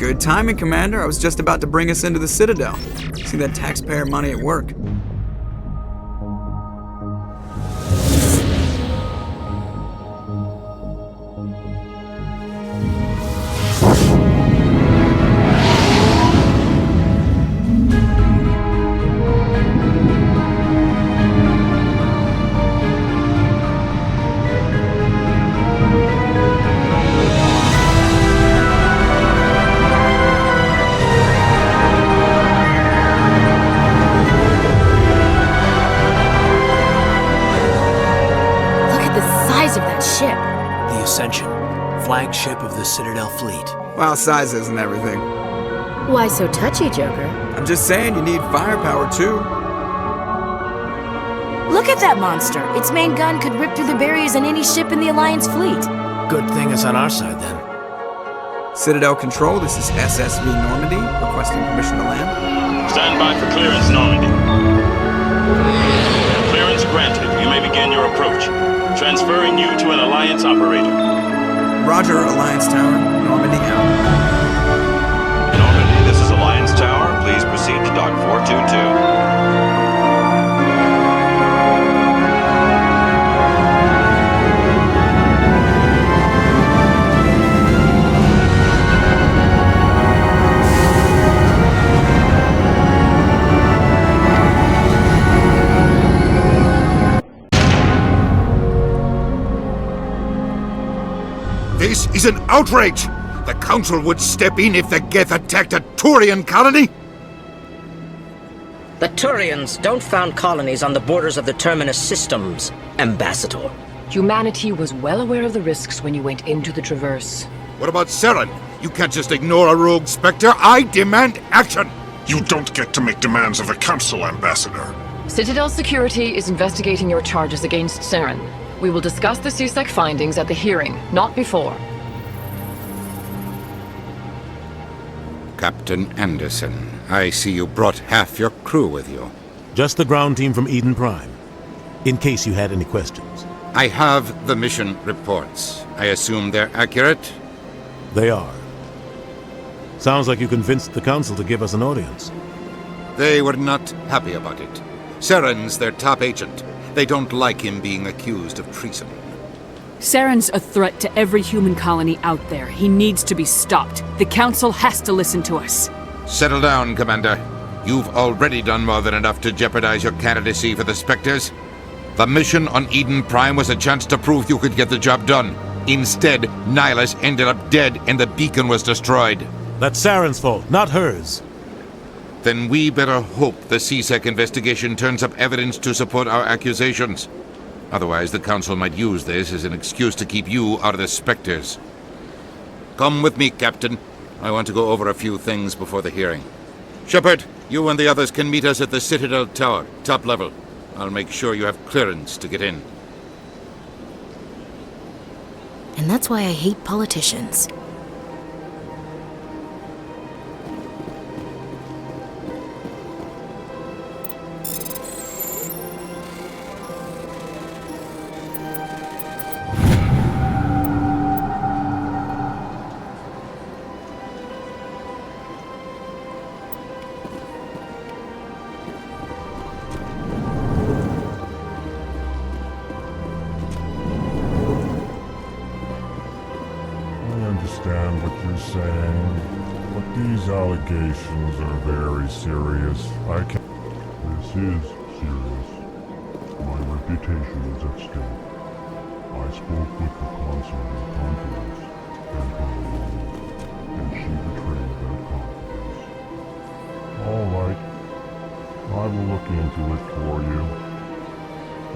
Good timing, Commander. I was just about to bring us into the Citadel. See that taxpayer money at work. Flagship of the Citadel fleet. Well, sizes and everything. Why so touchy, Joker? I'm just saying you need firepower too. Look at that monster! Its main gun could rip through the barriers in any ship in the Alliance fleet. Good thing it's on our side then. Citadel Control, this is SSV Normandy, requesting permission to land. Stand by for clearance, Normandy. Clearance granted. You may begin your approach. Transferring you to an Alliance operator. Roger, Alliance Tower. Normandy out. Normandy, this is Alliance Tower. Please proceed to Dock 422. This is an outrage! The Council would step in if the Geth attacked a Turian colony? The Turians don't found colonies on the borders of the Terminus systems, Ambassador. Humanity was well aware of the risks when you went into the Traverse. What about Saren? You can't just ignore a rogue Spectre. I demand action! You don't get to make demands of the Council, Ambassador. Citadel Security is investigating your charges against Saren. We will discuss the CSEC findings at the hearing, not before. Captain Anderson, I see you brought half your crew with you. Just the ground team from Eden Prime, in case you had any questions. I have the mission reports. I assume they're accurate? They are. Sounds like you convinced the Council to give us an audience. They were not happy about it. Saren's their top agent. They don't like him being accused of treason. Saren's a threat to every human colony out there. He needs to be stopped. The Council has to listen to us. Settle down, Commander. You've already done more than enough to jeopardize your candidacy for the Spectres. The mission on Eden Prime was a chance to prove you could get the job done. Instead, Nihilus ended up dead and the beacon was destroyed. That's Saren's fault, not hers. Then we better hope the CSEC investigation turns up evidence to support our accusations. Otherwise, the Council might use this as an excuse to keep you out of the Spectres. Come with me, Captain. I want to go over a few things before the hearing. Shepard, you and the others can meet us at the Citadel Tower, top level. I'll make sure you have clearance to get in. And that's why I hate politicians. These allegations are very serious. This is serious. My reputation is at stake. I spoke with the consort in confidence, and her alone, and she betrayed that confidence. All right. I will look into it for you.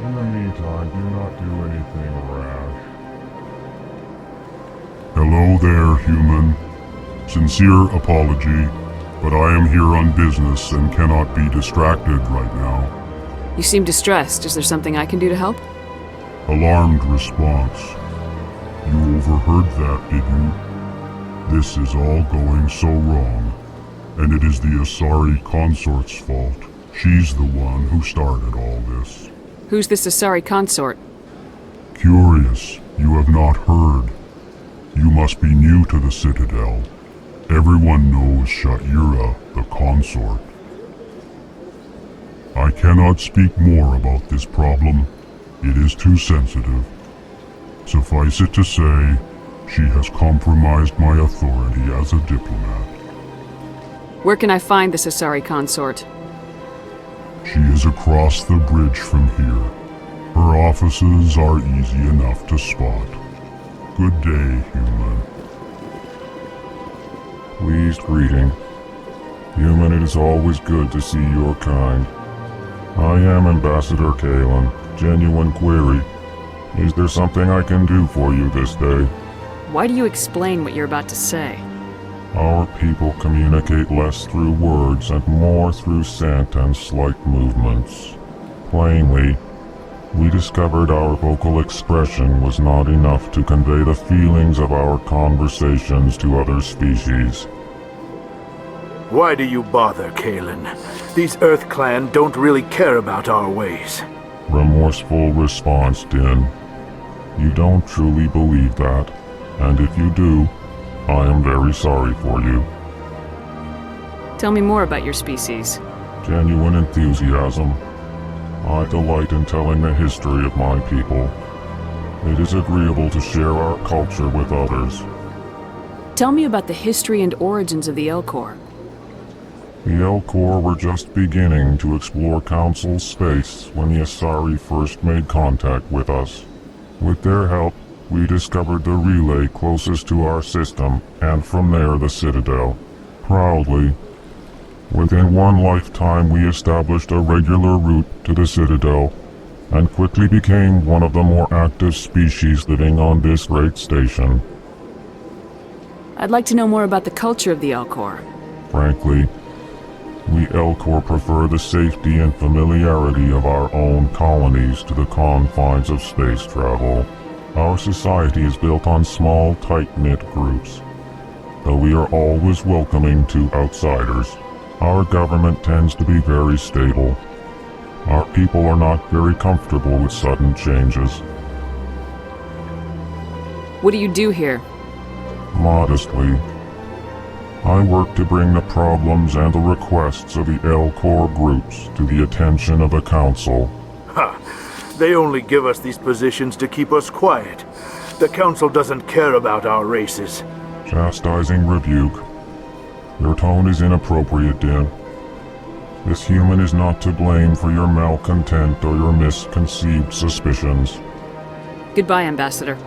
In the meantime, do not do anything rash. Hello there, human. Sincere apology, but I am here on business and cannot be distracted right now. You seem distressed. Is there something I can do to help? Alarmed response. You overheard that, did you? This is all going so wrong, and it is the Asari consort's fault. She's the one who started all this. Who's this Asari consort? Curious, you have not heard. You must be new to the Citadel. Everyone knows Sha'ira, the consort. I cannot speak more about this problem. It is too sensitive. Suffice it to say, she has compromised my authority as a diplomat. Where can I find the Cesari consort? She is across the bridge from here. Her offices are easy enough to spot. Good day, human. Pleased greeting. Human, it is always good to see your kind. I am Ambassador Kalen. Genuine query. Is there something I can do for you this day? Why do you explain what you're about to say? Our people communicate less through words and more through scent and slight movements. Plainly, we discovered our vocal expression was not enough to convey the feelings of our conversations to other species. Why do you bother, Kalen? These Earth Clan don't really care about our ways. Remorseful response, Din. You don't truly believe that, and if you do, I am very sorry for you. Tell me more about your species. Genuine enthusiasm. I delight in telling the history of my people. It is agreeable to share our culture with others. Tell me about the history and origins of the Elcor. The Elcor were just beginning to explore Council space when the Asari first made contact with us. With their help, we discovered the relay closest to our system, and from there the Citadel. Proudly, within one lifetime we established a regular route to the Citadel, and quickly became one of the more active species living on this great station. I'd like to know more about the culture of the Elcor. Frankly, we Elcor prefer the safety and familiarity of our own colonies to the confines of space travel. Our society is built on small, tight-knit groups. Though we are always welcoming to outsiders, our government tends to be very stable. Our people are not very comfortable with sudden changes. What do you do here? Modestly, I work to bring the problems and the requests of the Elcor groups to the attention of the Council. Ha! They only give us these positions to keep us quiet. The Council doesn't care about our races. Chastising rebuke. Your tone is inappropriate, Din. This human is not to blame for your malcontent or your misconceived suspicions. Goodbye, Ambassador.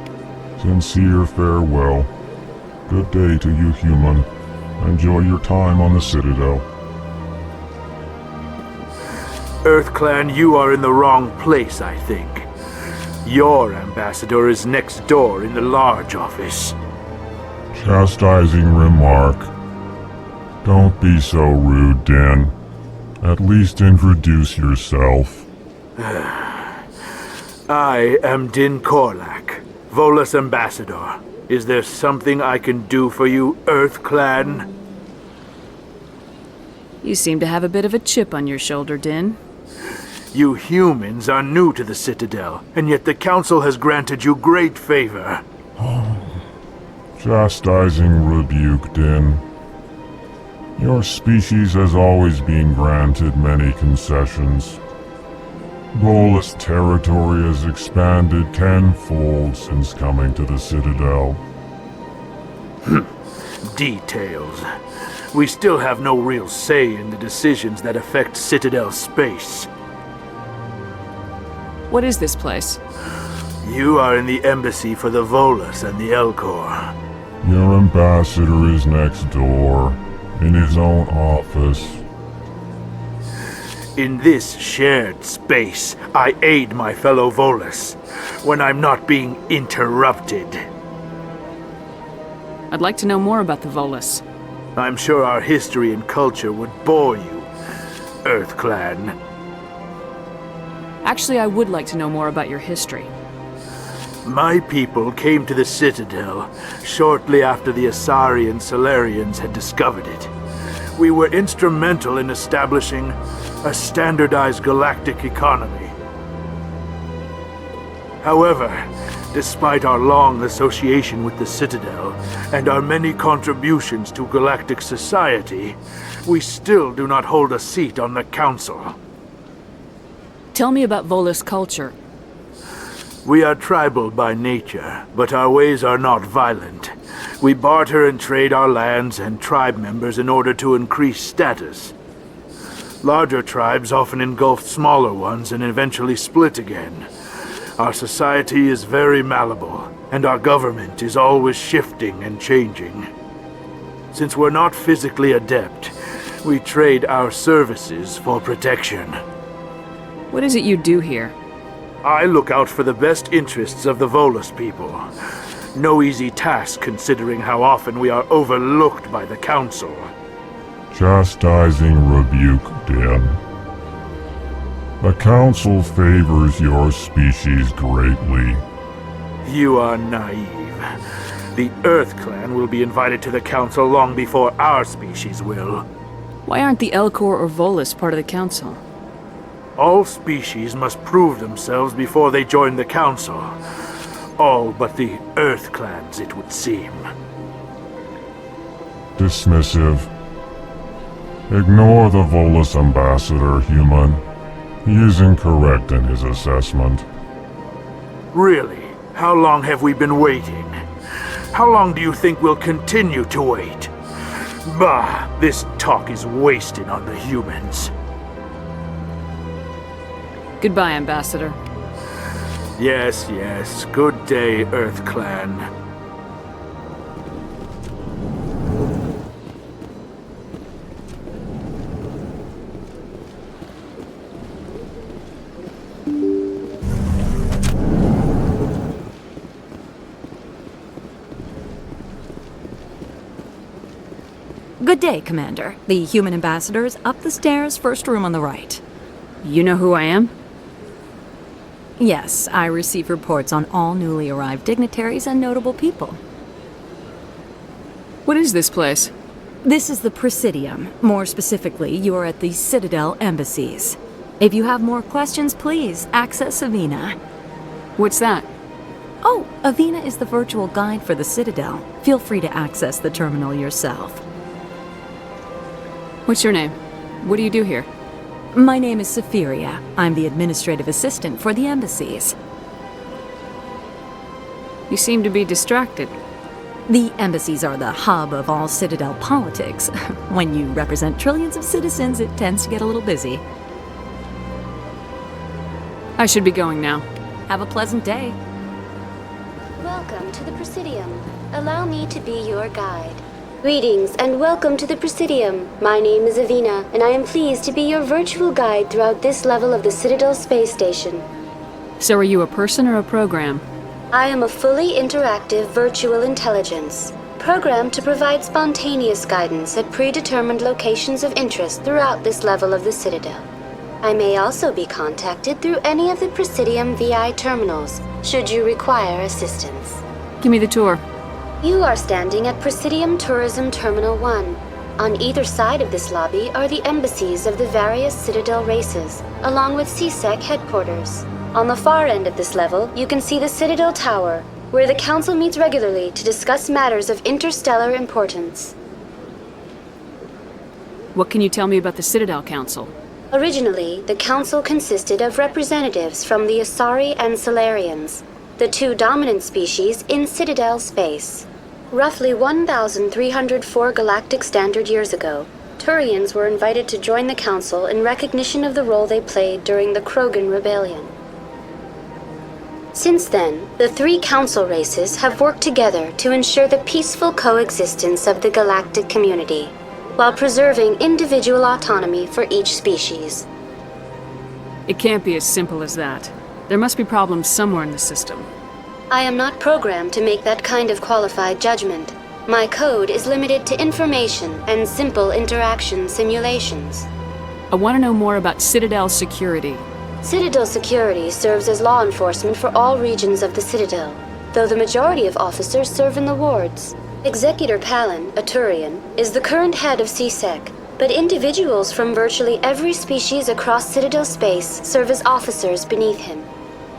Sincere farewell. Good day to you, human. Enjoy your time on the Citadel. Earth Clan, you are in the wrong place, I think. Your ambassador is next door in the large office. Chastising remark. Don't be so rude, Din. At least introduce yourself. I am Din Korlak, Volus ambassador. Is there something I can do for you, Earth Clan? You seem to have a bit of a chip on your shoulder, Din. You humans are new to the Citadel, and yet the Council has granted you great favor. Chastising rebuke, Din. Your species has always been granted many concessions. Volus territory has expanded tenfold since coming to the Citadel. Details. We still have no real say in the decisions that affect Citadel space. What is this place? You are in the embassy for the Volus and the Elcor. Your ambassador is next door, in his own office. In this shared space, I aid my fellow Volus when I'm not being interrupted. I'd like to know more about the Volus. I'm sure our history and culture would bore you, Earth Clan. Actually, I would like to know more about your history. My people came to the Citadel shortly after the Asari and Solarians had discovered it. We were instrumental in establishing a standardized galactic economy. However, Despite our long association with the Citadel and our many contributions to galactic society, we still do not hold a seat on the Council. Tell me about Volus culture. We are tribal by nature, but our ways are not violent. We barter and trade our lands and tribe members in order to increase status. Larger tribes often engulf smaller ones and eventually split again. Our society is very malleable, and our government is always shifting and changing. Since we're not physically adept, we trade our services for protection. What is it you do here? I look out for the best interests of the Volus people. No easy task considering how often we are overlooked by the Council. Chastising rebuke, Dan. The Council favors your species greatly. You are naive. The Earth Clan will be invited to the Council long before our species will. Why aren't the Elcor or Volus part of the Council? All species must prove themselves before they join the Council. All but the Earth Clans, it would seem. Dismissive. Ignore the Volus ambassador, human. He is incorrect in his assessment. Really? How long have we been waiting? How long do you think we'll continue to wait? Bah, this talk is wasted on the humans. Goodbye, Ambassador. Yes, yes. Good day, Earth Clan. Good day, Commander. The human ambassador is up the stairs, first room on the right. You know who I am? Yes, I receive reports on all newly arrived dignitaries and notable people. What is this place? This is the Presidium. More specifically, you are at the Citadel embassies. If you have more questions, please access Avina. What's that? Oh, Avina is the virtual guide for the Citadel. Feel free to access the terminal yourself. What's your name? What do you do here? My name is Sephiria. I'm the administrative assistant for the embassies. You seem to be distracted. The embassies are the hub of all Citadel politics. When you represent trillions of citizens, it tends to get a little busy. I should be going now. Have a pleasant day. Welcome to the Presidium. Allow me to be your guide. Greetings and welcome to the Presidium. My name is Avina, and I am pleased to be your virtual guide throughout this level of the Citadel space station. So are you a person or a program? I am a fully interactive virtual intelligence, programmed to provide spontaneous guidance at predetermined locations of interest throughout this level of the Citadel. I may also be contacted through any of the Presidium VI terminals, should you require assistance. Give me the tour. You are standing at Presidium Tourism Terminal 1. On either side of this lobby are the embassies of the various Citadel races, along with CSEC headquarters. On the far end of this level, you can see the Citadel Tower, where the Council meets regularly to discuss matters of interstellar importance. What can you tell me about the Citadel Council? Originally, the Council consisted of representatives from the Asari and Solarians, the two dominant species in Citadel space. Roughly 1,304 galactic standard years ago, Turians were invited to join the Council in recognition of the role they played during the Krogan Rebellion. Since then, the three Council races have worked together to ensure the peaceful coexistence of the galactic community, while preserving individual autonomy for each species. It can't be as simple as that. There must be problems somewhere in the system. I am not programmed to make that kind of qualified judgment. My code is limited to information and simple interaction simulations. I want to know more about Citadel security. Citadel security serves as law enforcement for all regions of the Citadel, though the majority of officers serve in the wards. Executor Palin, a Turian, is the current head of CSEC, but individuals from virtually every species across Citadel space serve as officers beneath him.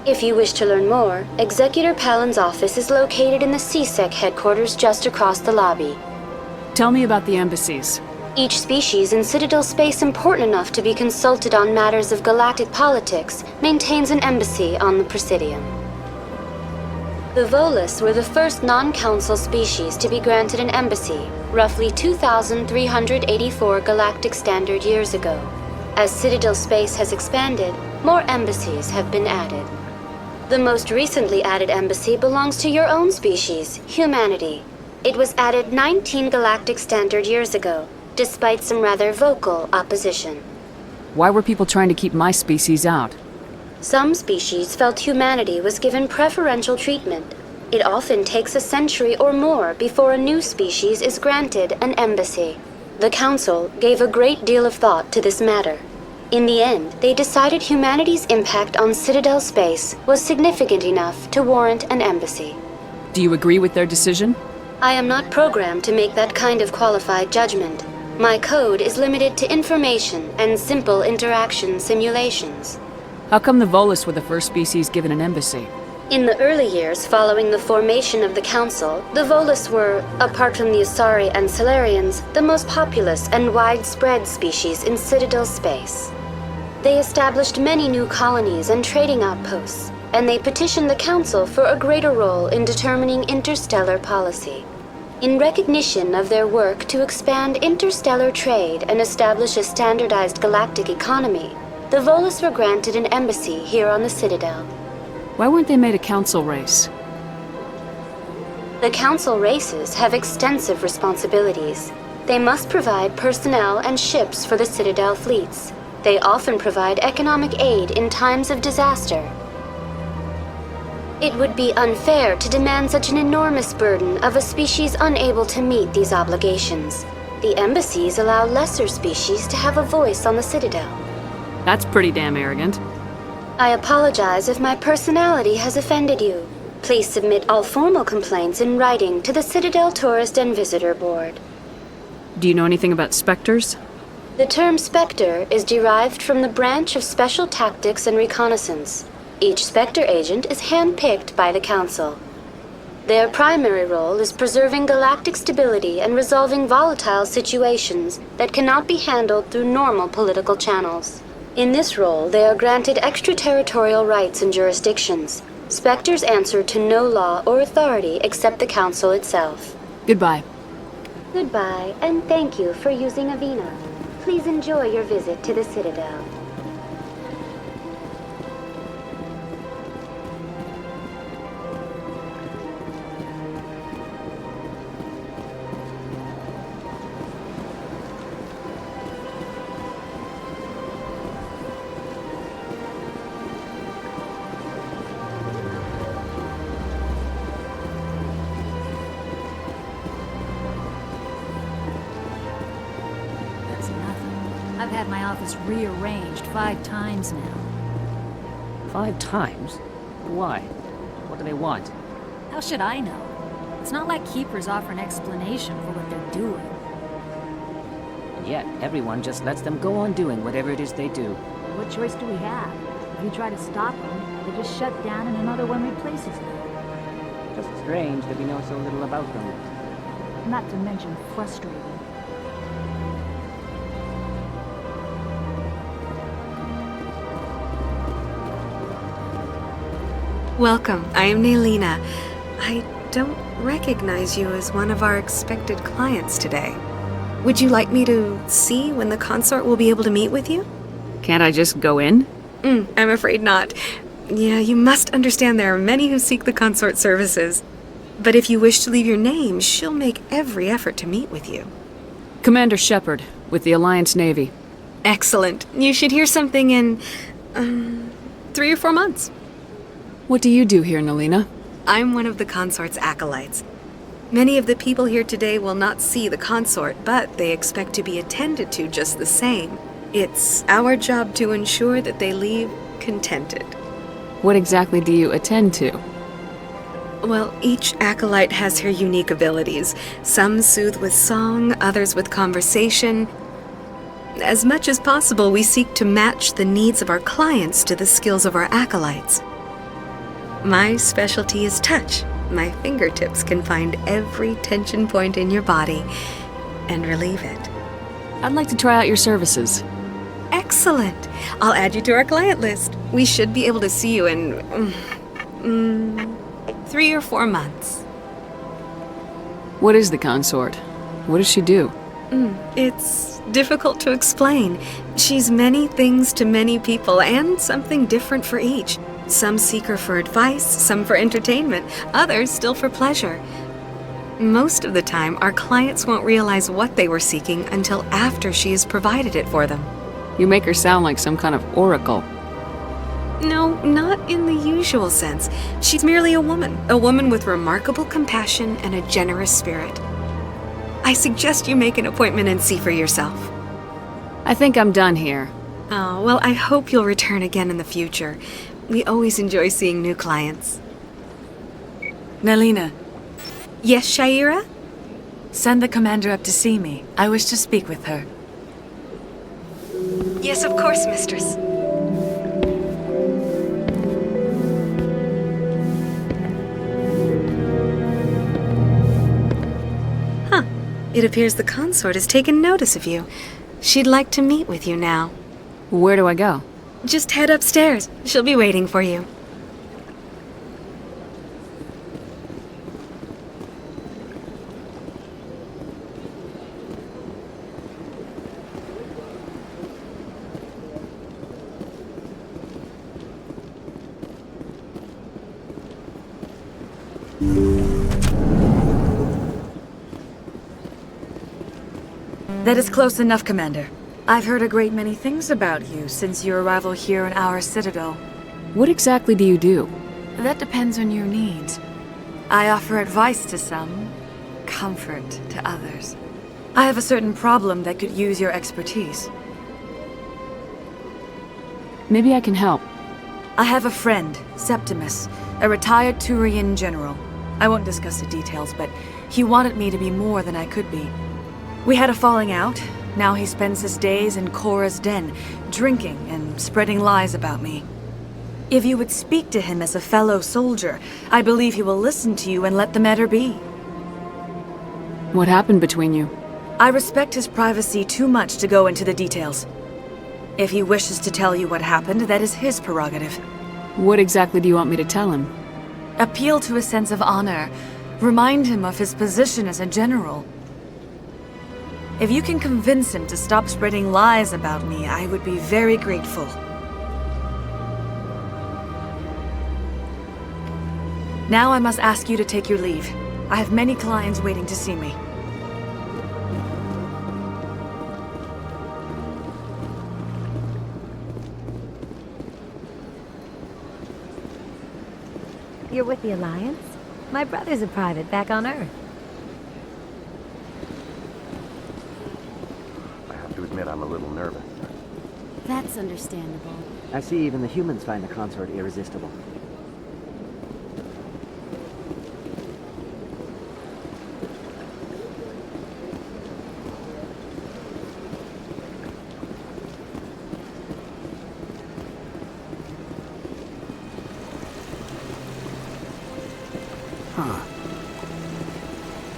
If you wish to learn more, Executor Palin's office is located in the CSEC headquarters just across the lobby. Tell me about the embassies. Each species in Citadel space important enough to be consulted on matters of galactic politics maintains an embassy on the Presidium. The Volus were the first non-council species to be granted an embassy, roughly 2,384 galactic standard years ago. As Citadel space has expanded, more embassies have been added. The most recently added embassy belongs to your own species, humanity. It was added 19 galactic standard years ago, despite some rather vocal opposition. Why were people trying to keep my species out? Some species felt humanity was given preferential treatment. It often takes a century or more before a new species is granted an embassy. The Council gave a great deal of thought to this matter. In the end, they decided humanity's impact on Citadel space was significant enough to warrant an embassy. Do you agree with their decision? I am not programmed to make that kind of qualified judgment. My code is limited to information and simple interaction simulations. How come the Volus were the first species given an embassy? In the early years following the formation of the Council, the Volus were, apart from the Asari and Salarians, the most populous and widespread species in Citadel space. They established many new colonies and trading outposts, and they petitioned the Council for a greater role in determining interstellar policy. In recognition of their work to expand interstellar trade and establish a standardized galactic economy, the Volus were granted an embassy here on the Citadel. Why weren't they made a council race? The Council races have extensive responsibilities. They must provide personnel and ships for the Citadel fleets. They often provide economic aid in times of disaster. It would be unfair to demand such an enormous burden of a species unable to meet these obligations. The embassies allow lesser species to have a voice on the Citadel. That's pretty damn arrogant. I apologize if my personality has offended you. Please submit all formal complaints in writing to the Citadel Tourist and Visitor Board. Do you know anything about specters? The term Spectre is derived from the branch of Special Tactics and Reconnaissance. Each Spectre agent is handpicked by the Council. Their primary role is preserving galactic stability and resolving volatile situations that cannot be handled through normal political channels. In this role, they are granted extraterritorial rights and jurisdictions. Spectres answer to no law or authority except the Council itself. Goodbye. Goodbye, and thank you for using Avina. Please enjoy your visit to the Citadel. I've had my office rearranged 5 times now. 5 times? Why? What do they want? How should I know? It's not like Keepers offer an explanation for what they're doing. And yet, everyone just lets them go on doing whatever it is they do. What choice do we have? If you try to stop them, they just shut down and another one replaces them. Just strange that we know so little about them. Not to mention frustrating. Welcome, I am Naylina. I don't recognize you as one of our expected clients today. Would you like me to see when the consort will be able to meet with you? Can't I just go in? I'm afraid not. Yeah, you must understand there are many who seek the consort services. But if you wish to leave your name, she'll make every effort to meet with you. Commander Shepard, with the Alliance Navy. Excellent. You should hear something in, 3 or 4 months. What do you do here, Naylina? I'm one of the consort's acolytes. Many of the people here today will not see the consort, but they expect to be attended to just the same. It's our job to ensure that they leave contented. What exactly do you attend to? Well, each acolyte has her unique abilities. Some soothe with song, others with conversation. As much as possible, we seek to match the needs of our clients to the skills of our acolytes. My specialty is touch. My fingertips can find every tension point in your body and relieve it. I'd like to try out your services. Excellent. I'll add you to our client list. We should be able to see you in 3 or 4 months. What is the consort? What does she do? It's difficult to explain. She's many things to many people and something different for each. Some seek her for advice, some for entertainment, others still for pleasure. Most of the time, our clients won't realize what they were seeking until after she has provided it for them. You make her sound like some kind of oracle. No, not in the usual sense. She's merely a woman with remarkable compassion and a generous spirit. I suggest you make an appointment and see for yourself. I think I'm done here. Oh, well, I hope you'll return again in the future. We always enjoy seeing new clients. Nalina. Yes, Shaira? Send the commander up to see me. I wish to speak with her. Yes, of course, mistress. Huh. It appears the consort has taken notice of you. She'd like to meet with you now. Where do I go? Just head upstairs. She'll be waiting for you. That is close enough, Commander. I've heard a great many things about you since your arrival here in our citadel. What exactly do you do? That depends on your needs. I offer advice to some, comfort to others. I have a certain problem that could use your expertise. Maybe I can help. I have a friend, Septimus, a retired Turian general. I won't discuss the details, but he wanted me to be more than I could be. We had a falling out. Now he spends his days in Korra's den, drinking and spreading lies about me. If you would speak to him as a fellow soldier, I believe he will listen to you and let the matter be. What happened between you? I respect his privacy too much to go into the details. If he wishes to tell you what happened, that is his prerogative. What exactly do you want me to tell him? Appeal to his sense of honor. Remind him of his position as a general. If you can convince him to stop spreading lies about me, I would be very grateful. Now I must ask you to take your leave. I have many clients waiting to see me. You're with the Alliance? My brother's a private back on Earth. I have to admit I'm a little nervous. That's understandable. I see even the humans find the consort irresistible.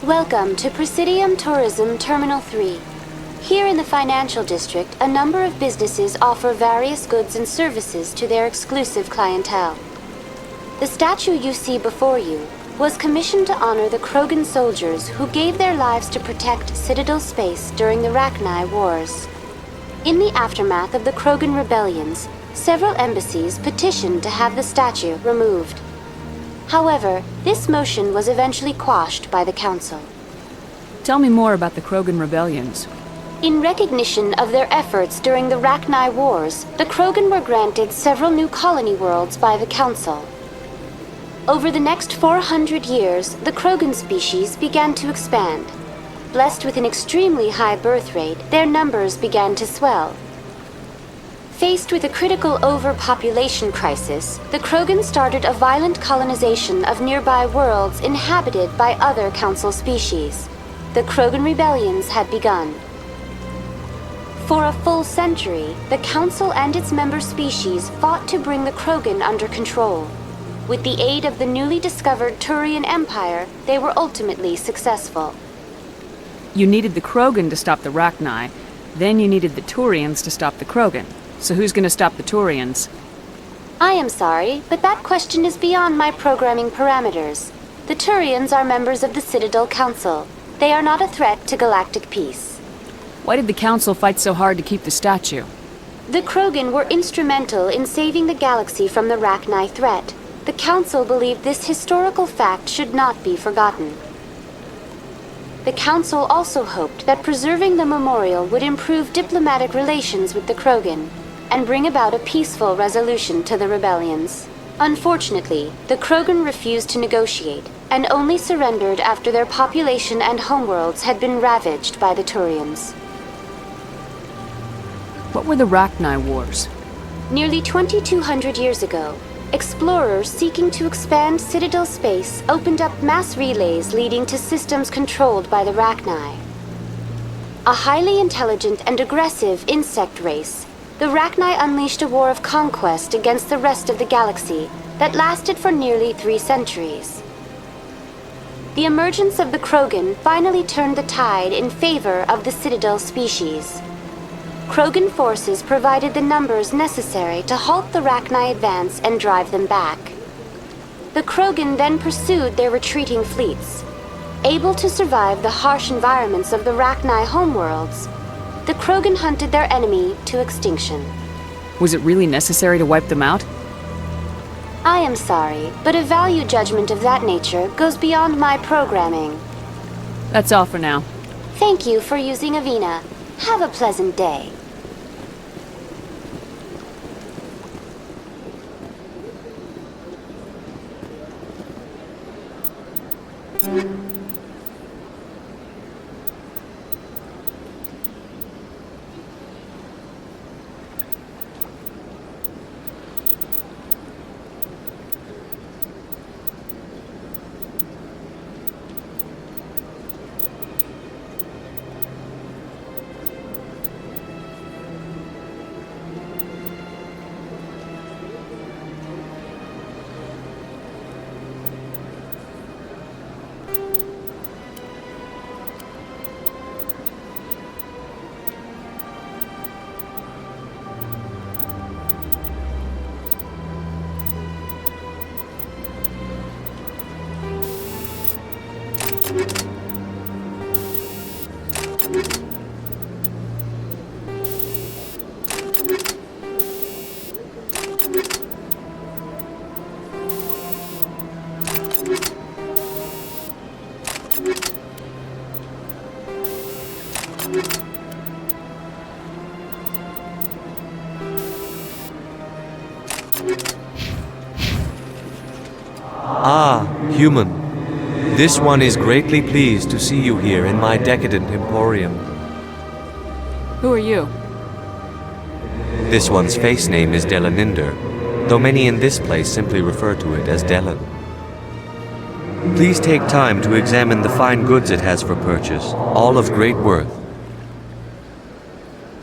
Welcome to Presidium Tourism Terminal 3. Here in the financial district, a number of businesses offer various goods and services to their exclusive clientele. The statue you see before you was commissioned to honor the Krogan soldiers who gave their lives to protect Citadel space during the Rachni Wars. In the aftermath of the Krogan rebellions, several embassies petitioned to have the statue removed. However, this motion was eventually quashed by the Council. Tell me more about the Krogan rebellions. In recognition of their efforts during the Rachni Wars, the Krogan were granted several new colony worlds by the Council. Over the next 400 years, the Krogan species began to expand. Blessed with an extremely high birth rate, their numbers began to swell. Faced with a critical overpopulation crisis, the Krogan started a violent colonization of nearby worlds inhabited by other Council species. The Krogan rebellions had begun. For a full century, the Council and its member species fought to bring the Krogan under control. With the aid of the newly discovered Turian Empire, they were ultimately successful. You needed the Krogan to stop the Rachni, then you needed the Turians to stop the Krogan. So who's gonna stop the Turians? I am sorry, but that question is beyond my programming parameters. The Turians are members of the Citadel Council. They are not a threat to galactic peace. Why did the Council fight so hard to keep the statue? The Krogan were instrumental in saving the galaxy from the Rachni threat. The Council believed this historical fact should not be forgotten. The Council also hoped that preserving the memorial would improve diplomatic relations with the Krogan and bring about a peaceful resolution to the rebellions. Unfortunately, the Krogan refused to negotiate and only surrendered after their population and homeworlds had been ravaged by the Turians. What were the Rachni Wars? Nearly 2,200 years ago, explorers seeking to expand Citadel space opened up mass relays leading to systems controlled by the Rachni. A highly intelligent and aggressive insect race, the Rachni unleashed a war of conquest against the rest of the galaxy that lasted for nearly 3 centuries. The emergence of the Krogan finally turned the tide in favor of the Citadel species. Krogan forces provided the numbers necessary to halt the Rachni advance and drive them back. The Krogan then pursued their retreating fleets. Able to survive the harsh environments of the Rachni homeworlds, the Krogan hunted their enemy to extinction. Was it really necessary to wipe them out? I am sorry, but a value judgment of that nature goes beyond my programming. That's all for now. Thank you for using Avina. Have a pleasant day. Ah, human. This one is greatly pleased to see you here in my decadent emporium. Who are you? This one's face name is Delaninder, though many in this place simply refer to it as Delan. Please take time to examine the fine goods it has for purchase, all of great worth.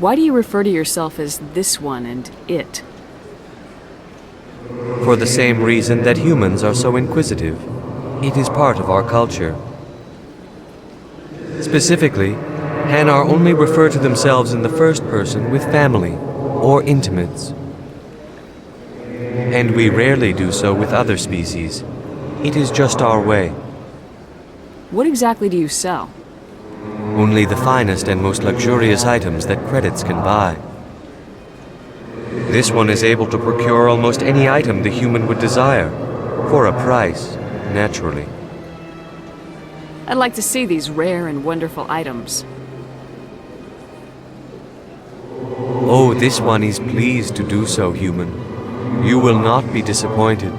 Why do you refer to yourself as this one and it? For the same reason that humans are so inquisitive. It is part of our culture. Specifically, Hanar only refer to themselves in the first person with family or intimates. And we rarely do so with other species. It is just our way. What exactly do you sell? Only the finest and most luxurious items that credits can buy. This one is able to procure almost any item the human would desire, for a price, naturally. I'd like to see these rare and wonderful items. Oh, this one is pleased to do so, human. You will not be disappointed.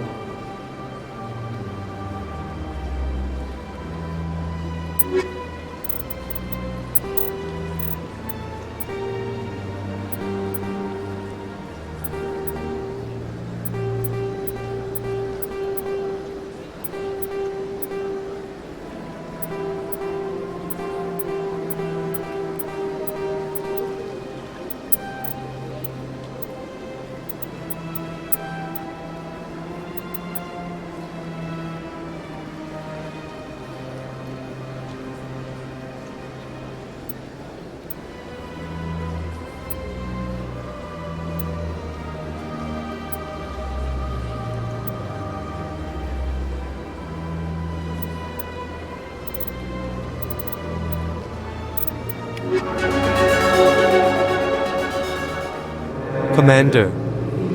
Commander,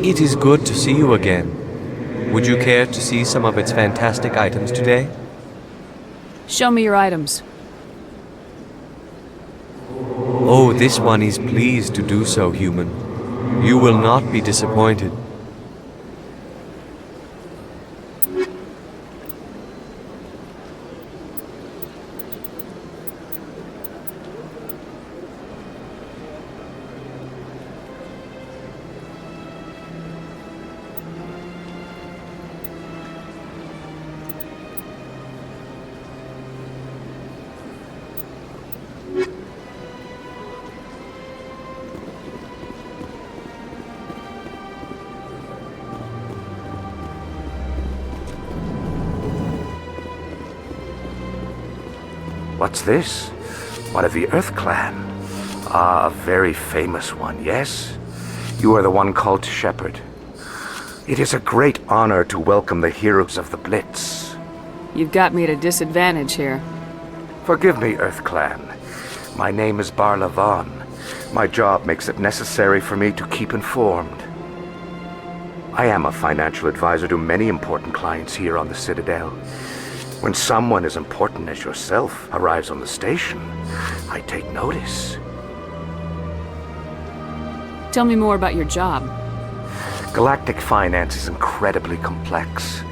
it is good to see you again. Would you care to see some of its fantastic items today? Show me your items. Oh, this one is pleased to do so, human. You will not be disappointed. What's this? One of the Earth Clan. Ah, a very famous one, yes? You are the one called Shepherd. It is a great honor to welcome the heroes of the Blitz. You've got me at a disadvantage here. Forgive me, Earth Clan. My name is Barla Vaughn. My job makes it necessary for me to keep informed. I am a financial advisor to many important clients here on the Citadel. When someone as important as yourself arrives on the station, I take notice. Tell me more about your job. Galactic finance is incredibly complex.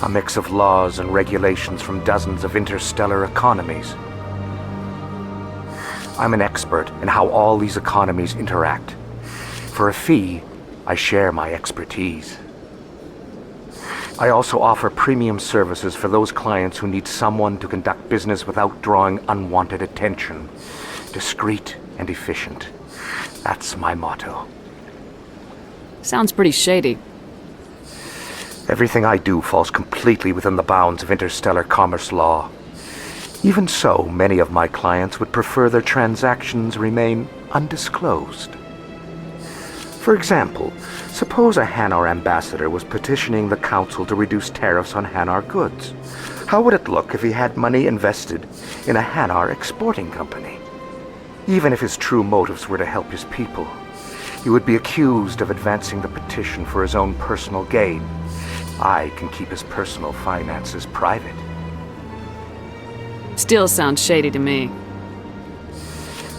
A mix of laws and regulations from dozens of interstellar economies. I'm an expert in how all these economies interact. For a fee, I share my expertise. I also offer premium services for those clients who need someone to conduct business without drawing unwanted attention. Discreet and efficient. That's my motto. Sounds pretty shady. Everything I do falls completely within the bounds of interstellar commerce law. Even so, many of my clients would prefer their transactions remain undisclosed. For example, suppose a Hanar ambassador was petitioning the Council to reduce tariffs on Hanar goods. How would it look if he had money invested in a Hanar exporting company? Even if his true motives were to help his people, he would be accused of advancing the petition for his own personal gain. I can keep his personal finances private. Still sounds shady to me.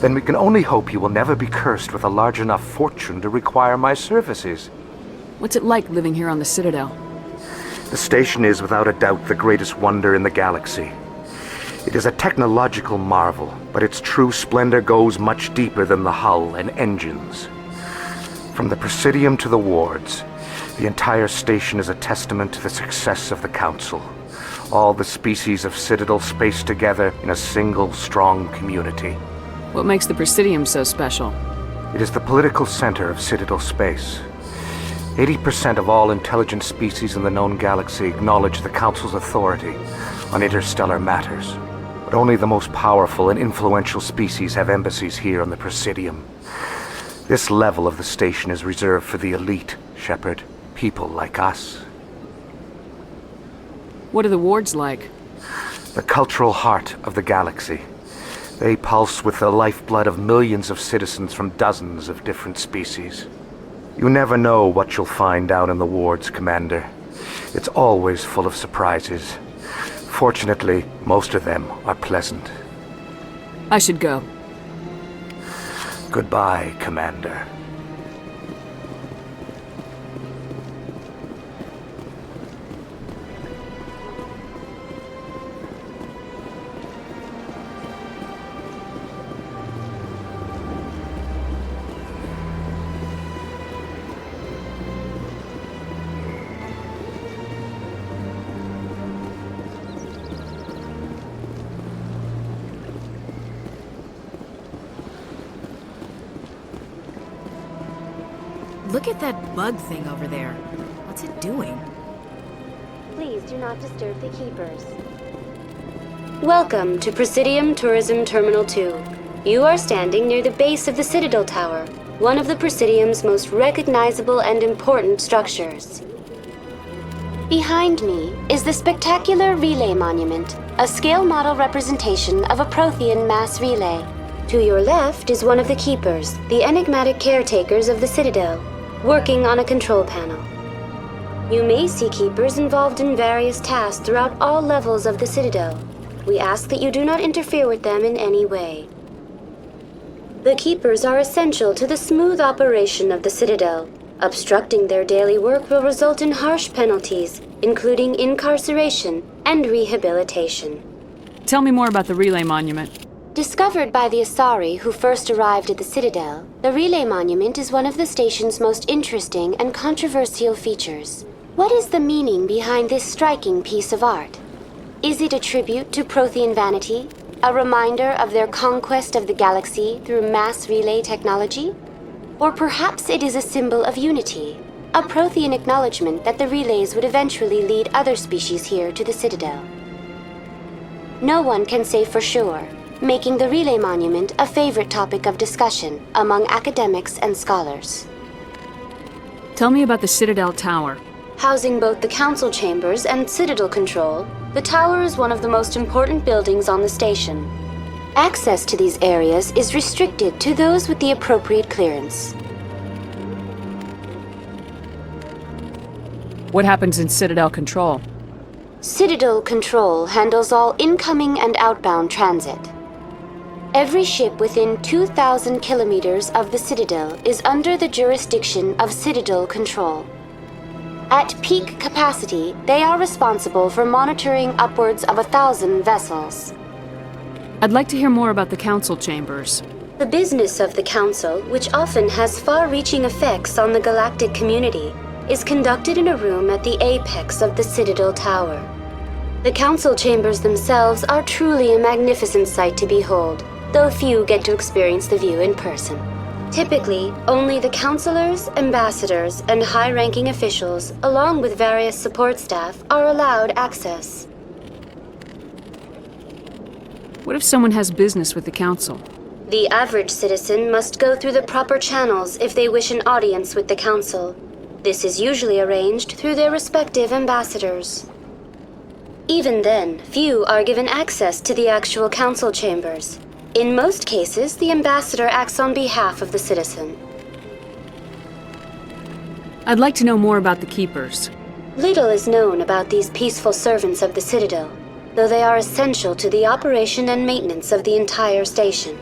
Then we can only hope you will never be cursed with a large enough fortune to require my services. What's it like living here on the Citadel? The station is without a doubt the greatest wonder in the galaxy. It is a technological marvel, but its true splendor goes much deeper than the hull and engines. From the Presidium to the wards, the entire station is a testament to the success of the Council. All the species of Citadel spaced together in a single, strong community. What makes the Presidium so special? It is the political center of Citadel space. 80% of all intelligent species in the known galaxy acknowledge the Council's authority on interstellar matters. But only the most powerful and influential species have embassies here on the Presidium. This level of the station is reserved for the elite, Shepard. People like us. What are the wards like? The cultural heart of the galaxy. They pulse with the lifeblood of millions of citizens from dozens of different species. You never know what you'll find down in the wards, Commander. It's always full of surprises. Fortunately, most of them are pleasant. I should go. Goodbye, Commander. Look at that bug thing over there. What's it doing? Please do not disturb the keepers. Welcome to Presidium Tourism Terminal 2. You are standing near the base of the Citadel Tower, one of the Presidium's most recognizable and important structures. Behind me is the spectacular Relay Monument, a scale model representation of a Prothean mass relay. To your left is one of the keepers, the enigmatic caretakers of the Citadel. working on a control panel. You may see Keepers involved in various tasks throughout all levels of the Citadel. We ask that you do not interfere with them in any way. The Keepers are essential to the smooth operation of the Citadel. Obstructing their daily work will result in harsh penalties, including incarceration and rehabilitation. Tell me more about the relay monument. Discovered by the Asari who first arrived at the Citadel, the relay monument is one of the station's most interesting and controversial features. What is the meaning behind this striking piece of art? Is it a tribute to Prothean vanity? A reminder of their conquest of the galaxy through mass relay technology? Or perhaps it is a symbol of unity, a Prothean acknowledgement that the relays would eventually lead other species here to the Citadel. No one can say for sure, making the relay monument a favorite topic of discussion among academics and scholars. Tell me about the Citadel Tower. Housing both the council chambers and Citadel control, the tower is one of the most important buildings on the station. Access to these areas is restricted to those with the appropriate clearance. What happens in Citadel Control? Citadel Control handles all incoming and outbound transit. Every ship within 2,000 kilometers of the Citadel is under the jurisdiction of Citadel Control. At peak capacity, they are responsible for monitoring upwards of 1,000 vessels. I'd like to hear more about the council chambers. The business of the Council, which often has far-reaching effects on the galactic community, is conducted in a room at the apex of the Citadel Tower. The Council chambers themselves are truly a magnificent sight to behold, though few get to experience the view in person. Typically, only the councilors, ambassadors, and high-ranking officials, along with various support staff, are allowed access. What if someone has business with the council? The average citizen must go through the proper channels if they wish an audience with the council. This is usually arranged through their respective ambassadors. Even then, few are given access to the actual council chambers. In most cases, the ambassador acts on behalf of the citizen. I'd like to know more about the Keepers. Little is known about these peaceful servants of the Citadel, though they are essential to the operation and maintenance of the entire station.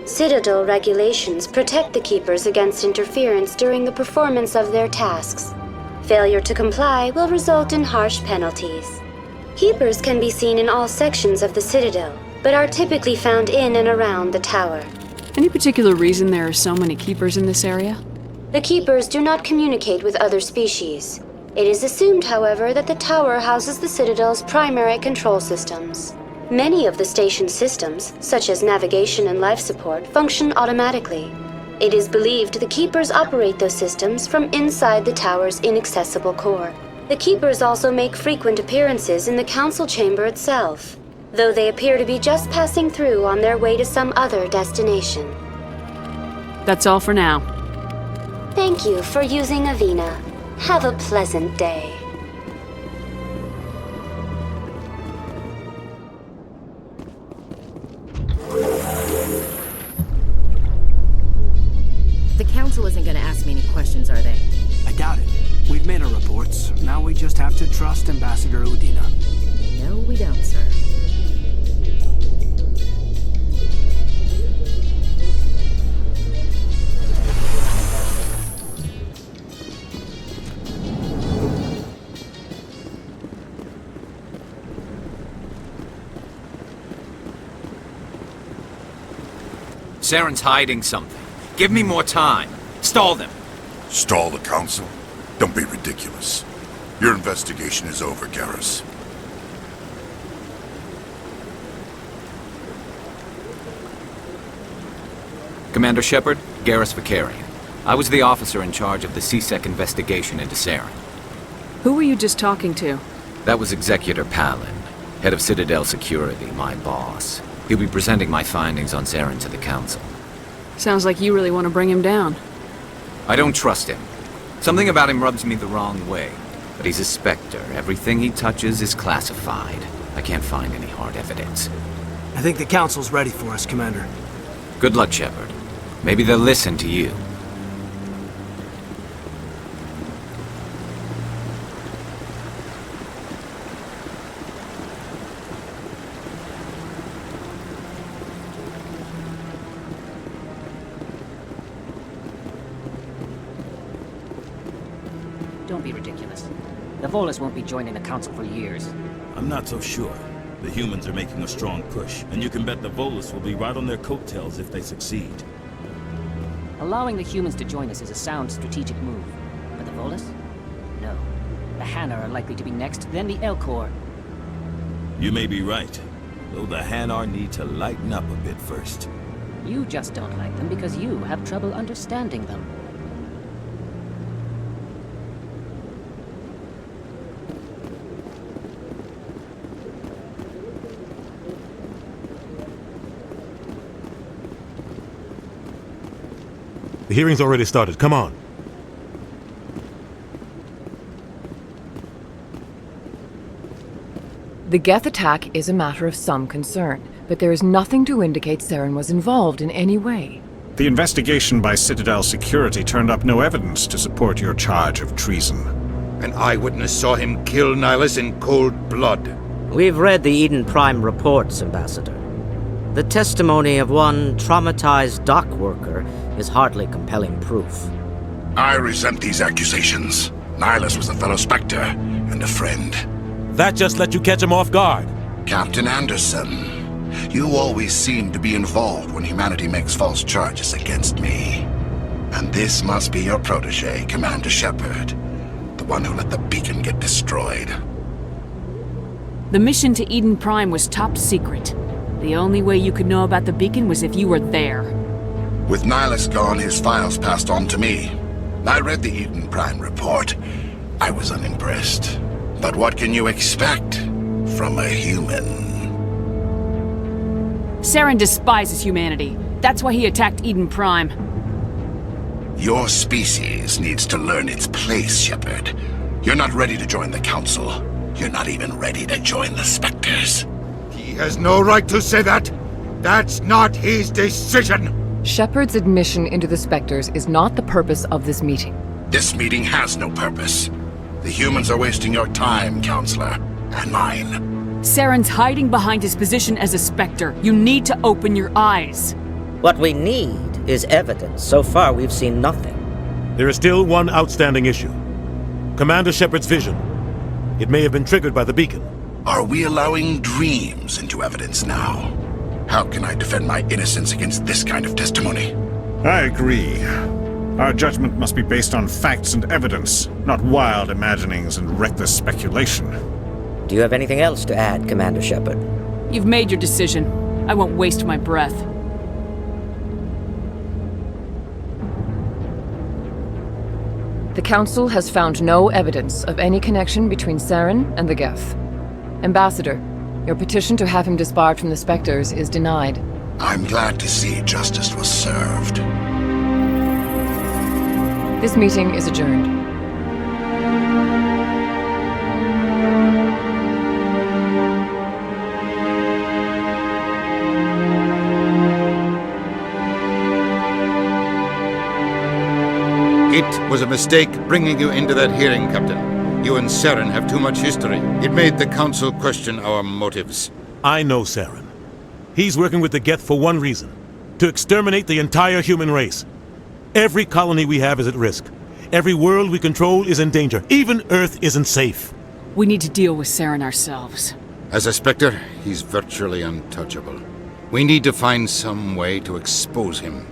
Citadel regulations protect the Keepers against interference during the performance of their tasks. Failure to comply will result in harsh penalties. Keepers can be seen in all sections of the Citadel, but are typically found in and around the tower. Any particular reason there are so many Keepers in this area? The Keepers do not communicate with other species. It is assumed, however, that the tower houses the Citadel's primary control systems. Many of the station's systems, such as navigation and life support, function automatically. It is believed the Keepers operate those systems from inside the tower's inaccessible core. The Keepers also make frequent appearances in the council chamber itself, though they appear to be just passing through on their way to some other destination. That's all for now. Thank you for using Avina. Have a pleasant day. The council isn't going to ask me any questions, are they? I doubt it. We've made our reports. Now we just have to trust Ambassador Udina. No, we don't, sir. Saren's hiding something. Give me more time. Stall them. Stall the council? Don't be ridiculous. Your investigation is over, Garrus. Commander Shepard, Garrus Vicarian. I was the officer in charge of the CSEC investigation into Saren. Who were you just talking to? That was Executor Palin, head of Citadel Security, my boss. He'll be presenting my findings on Saren to the Council. Sounds like you really want to bring him down. I don't trust him. Something about him rubs me the wrong way. But he's a Spectre. Everything he touches is classified. I can't find any hard evidence. I think the Council's ready for us, Commander. Good luck, Shepard. Maybe they'll listen to you. don't be ridiculous. The Volus won't be joining the Council for years. I'm not so sure. The humans are making a strong push, and you can bet the Volus will be right on their coattails if they succeed. Allowing the humans to join us is a sound strategic move. But the Volus? No. The Hanna are likely to be next, then the Elcor. You may be right, though the Hanar need to lighten up a bit first. You just don't like them because you have trouble understanding them. The hearing's already started. Come on. The Geth attack is a matter of some concern, but there is nothing to indicate Saren was involved in any way. The investigation by Citadel Security turned up no evidence to support your charge of treason. An eyewitness saw him kill Nihilus in cold blood. We've read the Eden Prime reports, Ambassador. The testimony of one traumatized dock worker is hardly compelling proof. I resent these accusations. Nihilus was a fellow Spectre and a friend. That just let you catch him off guard. Captain Anderson, you always seem to be involved when humanity makes false charges against me. And this must be your protege, Commander Shepard, the one who let the beacon get destroyed. The mission to Eden Prime was top secret. The only way you could know about the beacon was if you were there. With Nihilus gone, his files passed on to me. I read the Eden Prime report. I was unimpressed. But what can you expect from a human? Saren despises humanity. That's why he attacked Eden Prime. Your species needs to learn its place, Shepard. You're not ready to join the Council. You're not even ready to join the Spectres. He has no right to say that. That's not his decision. Shepard's admission into the Spectres is not the purpose of this meeting. This meeting has no purpose. The humans are wasting your time, Counselor, and mine. Saren's hiding behind his position as a Spectre. You need to open your eyes. What we need is evidence. So far, we've seen nothing. There is still one outstanding issue. Commander Shepard's vision. It may have been triggered by the beacon. Are we allowing dreams into evidence now? How can I defend my innocence against this kind of testimony? I agree. Our judgment must be based on facts and evidence, not wild imaginings and reckless speculation. Do you have anything else to add, Commander Shepard? You've made your decision. I won't waste my breath. The Council has found no evidence of any connection between Saren and the Geth. Ambassador, your petition to have him disbarred from the Spectres is denied. I'm glad to see justice was served. This meeting is adjourned. It was a mistake bringing you into that hearing, Captain. You and Saren have too much history. It made the Council question our motives. I know Saren. He's working with the Geth for one reason. To exterminate the entire human race. Every colony we have is at risk. Every world we control is in danger. Even Earth isn't safe. We need to deal with Saren ourselves. As a Spectre, he's virtually untouchable. We need to find some way to expose him.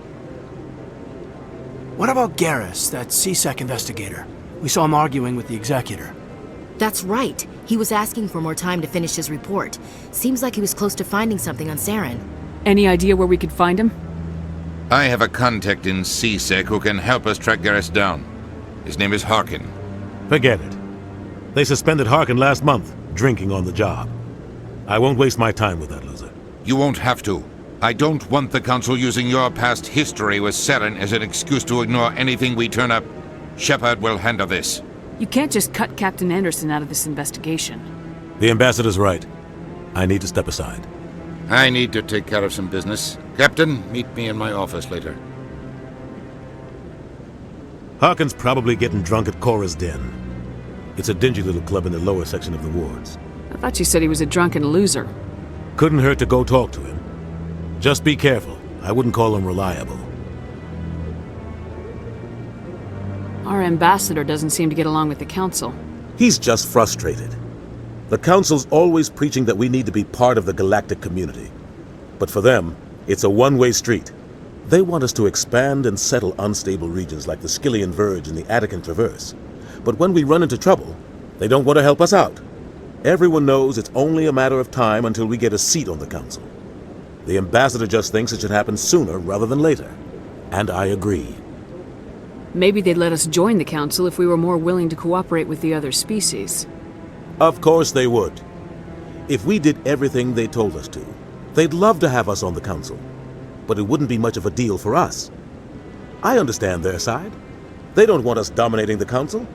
What about Garrus, that CSEC investigator? We saw him arguing with the Executor. That's right. He was asking for more time to finish his report. Seems like he was close to finding something on Saren. Any idea where we could find him? I have a contact in CSEC who can help us track Garrus down. His name is Harkin. Forget it. They suspended Harkin last month, drinking on the job. I won't waste my time with that loser. You won't have to. I don't want the Council using your past history with Saren as an excuse to ignore anything we turn up. Shepard will handle this. You can't just cut Captain Anderson out of this investigation. The Ambassador's right. I need to step aside. I need to take care of some business. Captain, meet me in my office later. Harkin's probably getting drunk at Cora's Den. It's a dingy little club in the lower section of the wards. I thought you said he was a drunken loser. Couldn't hurt to go talk to him. Just be careful. I wouldn't call him reliable. Our ambassador doesn't seem to get along with the Council. He's just frustrated. The Council's always preaching that we need to be part of the galactic community. But for them, it's a one-way street. They want us to expand and settle unstable regions like the Skillian Verge and the Attican Traverse. But when we run into trouble, they don't want to help us out. Everyone knows it's only a matter of time until we get a seat on the Council. The ambassador just thinks it should happen sooner rather than later. And I agree. Maybe they'd let us join the Council if we were more willing to cooperate with the other species. Of course they would. If we did everything they told us to, they'd love to have us on the Council. But it wouldn't be much of a deal for us. I understand their side. They don't want us dominating the Council.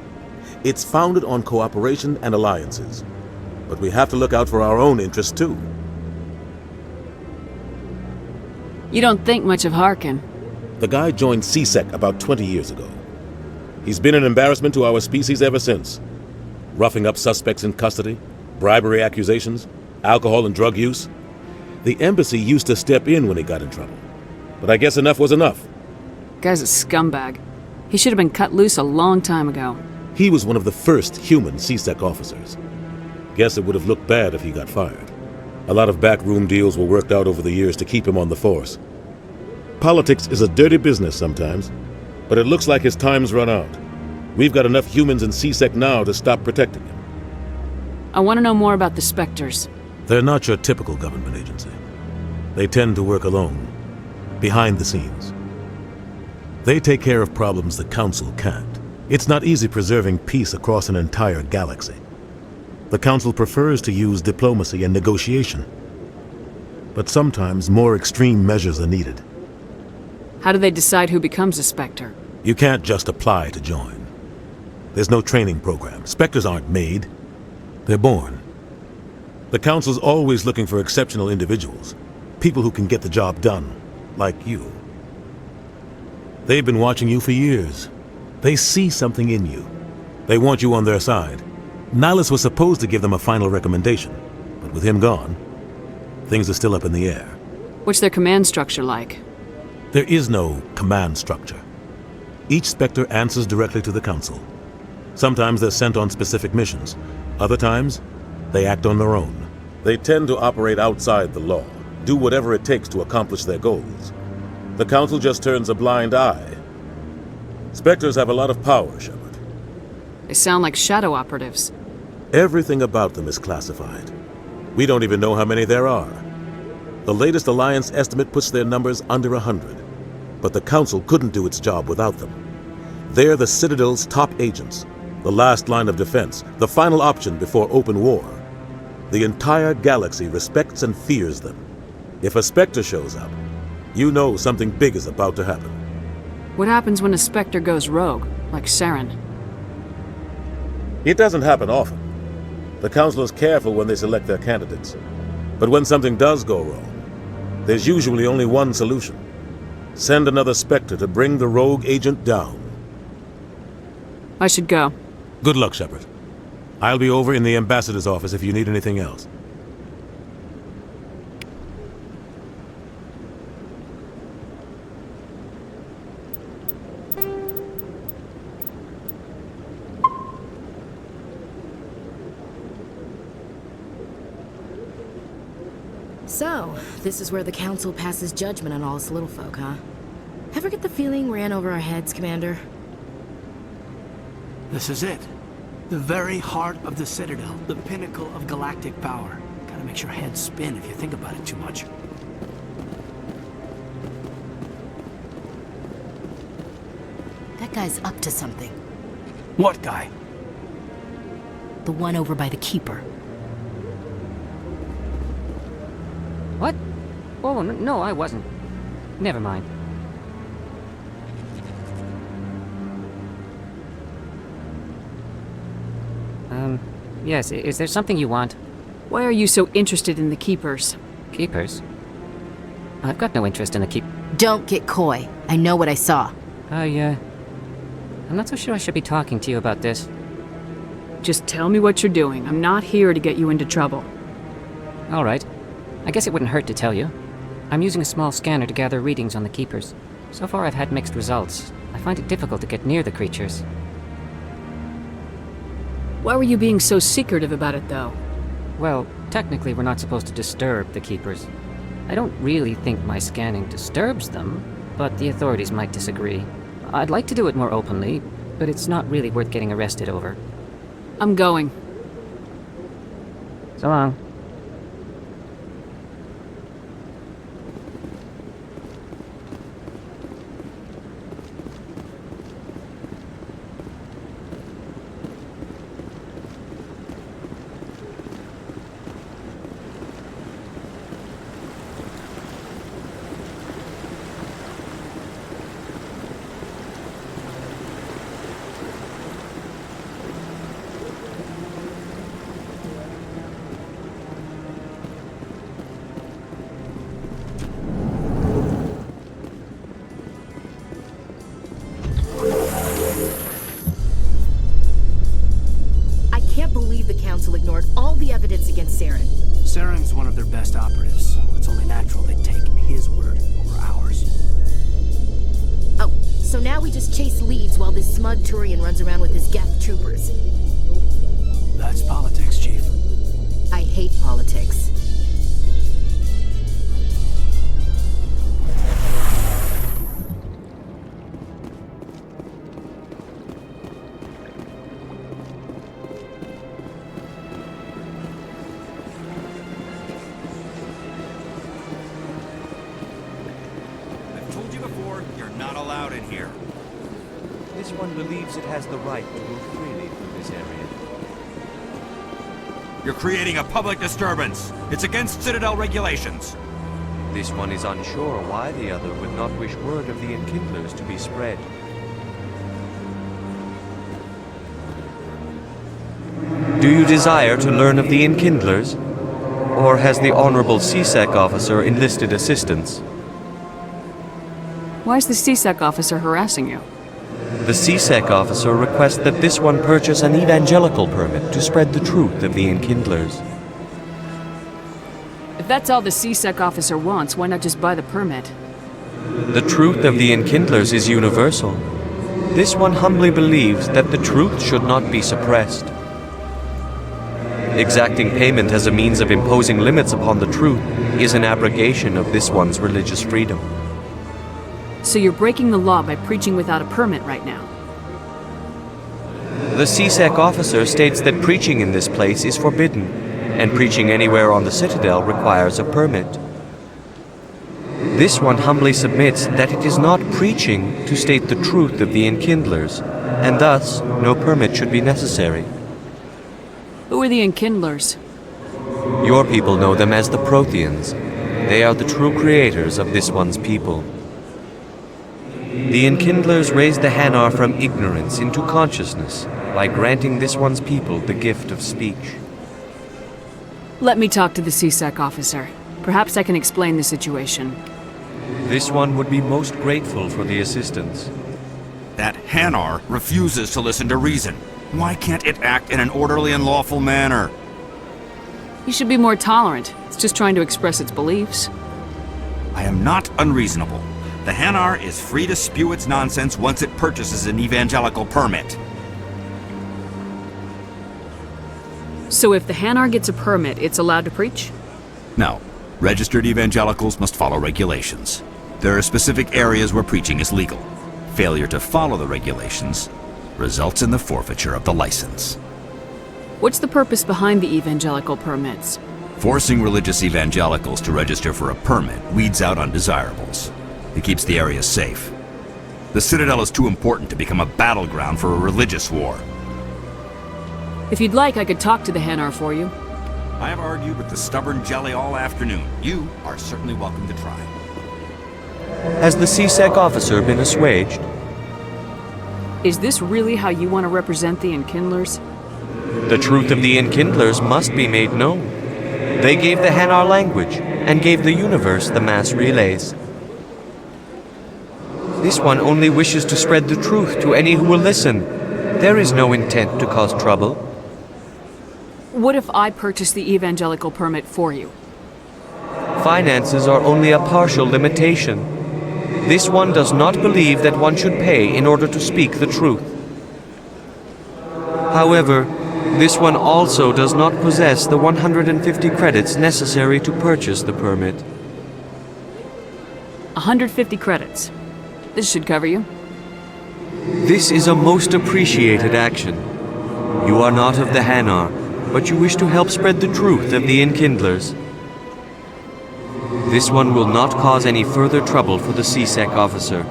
It's founded on cooperation and alliances. But we have to look out for our own interests too. You don't think much of Harkin. The guy joined CSEC about 20 years ago. He's been an embarrassment to our species ever since. Roughing up suspects in custody, bribery accusations, alcohol and drug use. The embassy used to step in when he got in trouble. But I guess enough was enough. Guy's a scumbag. He should have been cut loose a long time ago. He was one of the first human CSEC officers. Guess it would have looked bad if he got fired. A lot of backroom deals were worked out over the years to keep him on the force. Politics is a dirty business sometimes, but it looks like his time's run out. We've got enough humans in CSEC now to stop protecting him. I want to know more about the Spectres. They're not your typical government agency. They tend to work alone, behind the scenes. They take care of problems the Council can't. It's not easy preserving peace across an entire galaxy. The Council prefers to use diplomacy and negotiation. But sometimes more extreme measures are needed. How do they decide who becomes a Spectre? You can't just apply to join. There's no training program. Spectres aren't made. They're born. The Council's always looking for exceptional individuals. People who can get the job done, like you. They've been watching you for years. They see something in you. They want you on their side. Nihilus was supposed to give them a final recommendation, but with him gone, things are still up in the air. What's their command structure like? There is no command structure. Each Spectre answers directly to the Council. Sometimes they're sent on specific missions. Other times, they act on their own. They tend to operate outside the law, do whatever it takes to accomplish their goals. The Council just turns a blind eye. Spectres have a lot of power, Shepard. They sound like shadow operatives. Everything about them is classified. We don't even know how many there are. The latest Alliance estimate puts their numbers under 100. But the Council couldn't do its job without them. They're the Citadel's top agents, the last line of defense, the final option before open war. The entire galaxy respects and fears them. If a Spectre shows up, you know something big is about to happen. What happens when a Spectre goes rogue, like Saren? It doesn't happen often. The Council is careful when they select their candidates. But when something does go wrong, there's usually only one solution. Send another Spectre to bring the rogue agent down. I should go. Good luck, Shepard. I'll be over in the Ambassador's office if you need anything else. So, this is where the Council passes judgment on all us little folk, huh? Ever get the feeling we're in over our heads, Commander? This is it. The very heart of the Citadel, the pinnacle of galactic power. Kinda makes your head spin if you think about it too much. That guy's up to something. What guy? The one over by the Keeper. What? Oh, no, I wasn't. Never mind. Yes, is there something you want? Why are you so interested in the Keepers? Keepers? I've got no interest in the Don't get coy. I know what I saw. I'm not so sure I should be talking to you about this. Just tell me what you're doing. I'm not here to get you into trouble. All right. I guess it wouldn't hurt to tell you. I'm using a small scanner to gather readings on the Keepers. So far I've had mixed results. I find it difficult to get near the creatures. Why were you being so secretive about it, though? Well, technically we're not supposed to disturb the Keepers. I don't really think my scanning disturbs them, but the authorities might disagree. I'd like to do it more openly, but it's not really worth getting arrested over. I'm going. So long. Council ignored all the evidence against Saren. Saren's one of their best operatives. It's only natural they take his word over ours. Oh, so now we just chase leads while this smug Turian runs around with his Geth troopers. That's politics, Chief. I hate politics. This one believes it has the right to move freely through this area. You're creating a public disturbance. It's against Citadel regulations. This one is unsure why the other would not wish word of the Enkindlers to be spread. Do you desire to learn of the Enkindlers? Or has the Honorable CSEC officer enlisted assistance? Why is the CSEC officer harassing you? The CSEC officer requests that this one purchase an evangelical permit to spread the truth of the Enkindlers. If that's all the CSEC officer wants, why not just buy the permit? The truth of the Enkindlers is universal. This one humbly believes that the truth should not be suppressed. Exacting payment as a means of imposing limits upon the truth is an abrogation of this one's religious freedom. So you're breaking the law by preaching without a permit right now? The CSEC officer states that preaching in this place is forbidden, and preaching anywhere on the Citadel requires a permit. This one humbly submits that it is not preaching to state the truth of the Enkindlers, and thus no permit should be necessary. Who are the Enkindlers? Your people know them as the Protheans. They are the true creators of this one's people. The Enkindlers raised the Hanar from ignorance into consciousness by granting this one's people the gift of speech. Let me talk to the CSEC officer. Perhaps I can explain the situation. This one would be most grateful for the assistance. That Hanar refuses to listen to reason. Why can't it act in an orderly and lawful manner? You should be more tolerant. It's just trying to express its beliefs. I am not unreasonable. The Hanar is free to spew its nonsense once it purchases an evangelical permit. So if the Hanar gets a permit, it's allowed to preach? No. Registered evangelicals must follow regulations. There are specific areas where preaching is legal. Failure to follow the regulations results in the forfeiture of the license. What's the purpose behind the evangelical permits? Forcing religious evangelicals to register for a permit weeds out undesirables. It keeps the area safe. The Citadel is too important to become a battleground for a religious war. If you'd like, I could talk to the Hanar for you. I have argued with the stubborn jelly all afternoon. You are certainly welcome to try. Has the CSEC officer been assuaged? Is this really how you want to represent the Enkindlers? The truth of the Enkindlers must be made known. They gave the Hanar language, and gave the universe the mass relays. This one only wishes to spread the truth to any who will listen. There is no intent to cause trouble. What if I purchase the evangelical permit for you? Finances are only a partial limitation. This one does not believe that one should pay in order to speak the truth. However, This one also does not possess the 150 credits necessary to purchase the permit. 150 credits. This should cover you. This is a most appreciated action. You are not of the Hanar, but you wish to help spread the truth of the Enkindlers. This one will not cause any further trouble for the CSEC officer.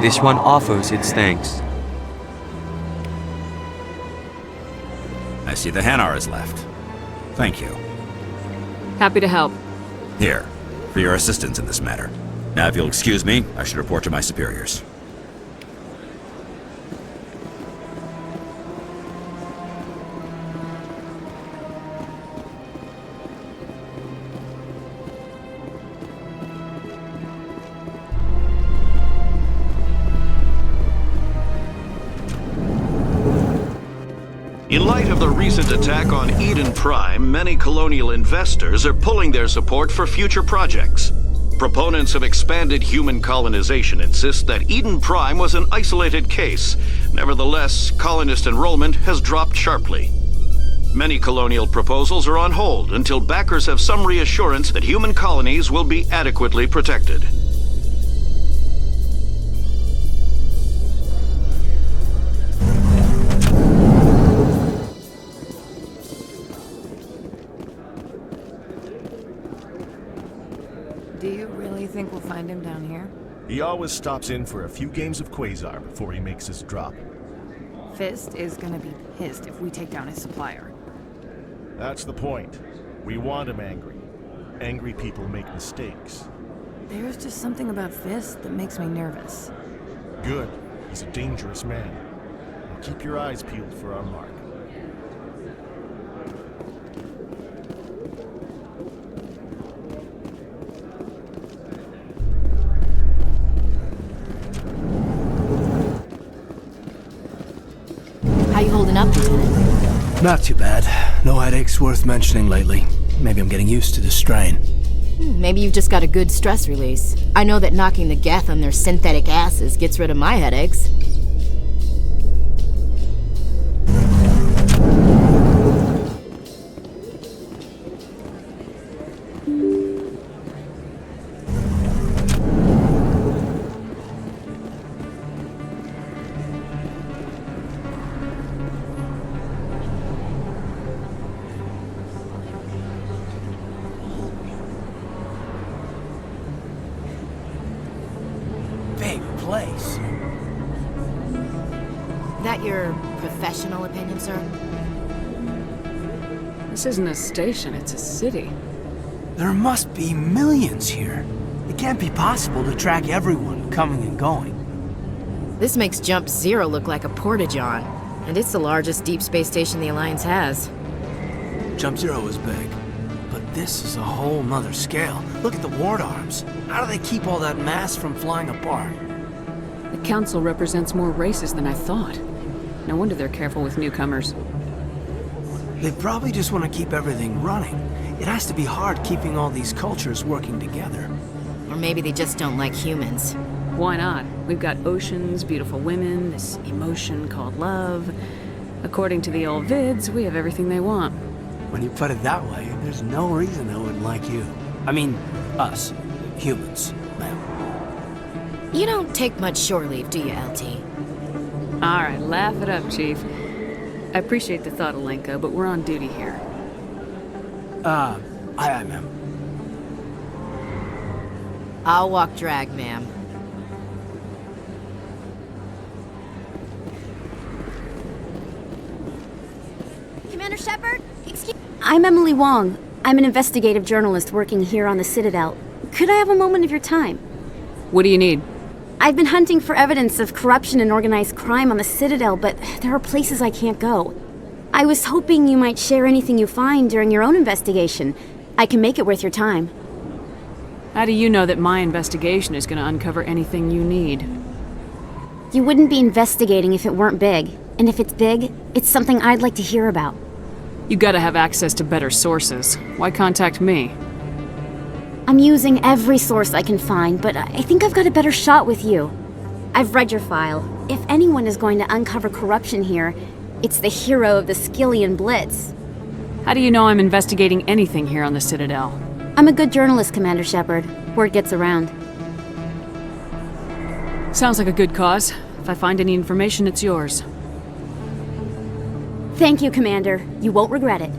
This one offers its thanks. I see the Hanar is left. Thank you. Happy to help. Here, for your assistance in this matter. Now, if you'll excuse me, I should report to my superiors. In light of the recent attack on Eden Prime, many colonial investors are pulling their support for future projects. Proponents of expanded human colonization insist that Eden Prime was an isolated case. Nevertheless, colonist enrollment has dropped sharply. Many colonial proposals are on hold until backers have some reassurance that human colonies will be adequately protected. Do you really think we'll find him down here? He always stops in for a few games of Quasar before he makes his drop. Fist is gonna be pissed if we take down his supplier. That's the point. We want him angry. Angry people make mistakes. There's just something about Fist that makes me nervous. Good. He's a dangerous man. And keep your eyes peeled for our mark. How you holding up, Lieutenant? Not too bad. No headaches worth mentioning lately. Maybe I'm getting used to the strain. Maybe you've just got a good stress release. I know that knocking the Geth on their synthetic asses gets rid of my headaches. Place. That your professional opinion, sir? This isn't a station, it's a city. There must be millions here. It can't be possible to track everyone coming and going. This makes Jump Zero look like a porta-john, and it's the largest deep space station the Alliance has. Jump Zero is big, but this is a whole nother scale. Look at the ward arms. How do they keep all that mass from flying apart? The Council represents more races than I thought. No wonder they're careful with newcomers. They probably just want to keep everything running. It has to be hard keeping all these cultures working together. Or maybe they just don't like humans. Why not? We've got oceans, beautiful women, this emotion called love. According to the old vids, we have everything they want. When you put it that way, there's no reason they wouldn't like you. I mean, us. Humans, ma'am. You don't take much shore leave, do you, LT? Alright, laugh it up, Chief. I appreciate the thought, Alenko, but we're on duty here. Aye, ma'am. I'll walk drag, ma'am. Commander Shepard? Excuse... I'm Emily Wong. I'm an investigative journalist working here on the Citadel. Could I have a moment of your time? What do you need? I've been hunting for evidence of corruption and organized crime on the Citadel, but there are places I can't go. I was hoping you might share anything you find during your own investigation. I can make it worth your time. How do you know that my investigation is going to uncover anything you need? You wouldn't be investigating if it weren't big. And if it's big, it's something I'd like to hear about. You gotta have access to better sources. Why contact me? I'm using every source I can find, but I think I've got a better shot with you. I've read your file. If anyone is going to uncover corruption here, It's the hero of the Skillian Blitz. How do you know I'm investigating anything here on the Citadel? I'm a good journalist, Commander Shepard. Word gets around. Sounds like a good cause. If I find any information, it's yours. Thank you, Commander. You won't regret it.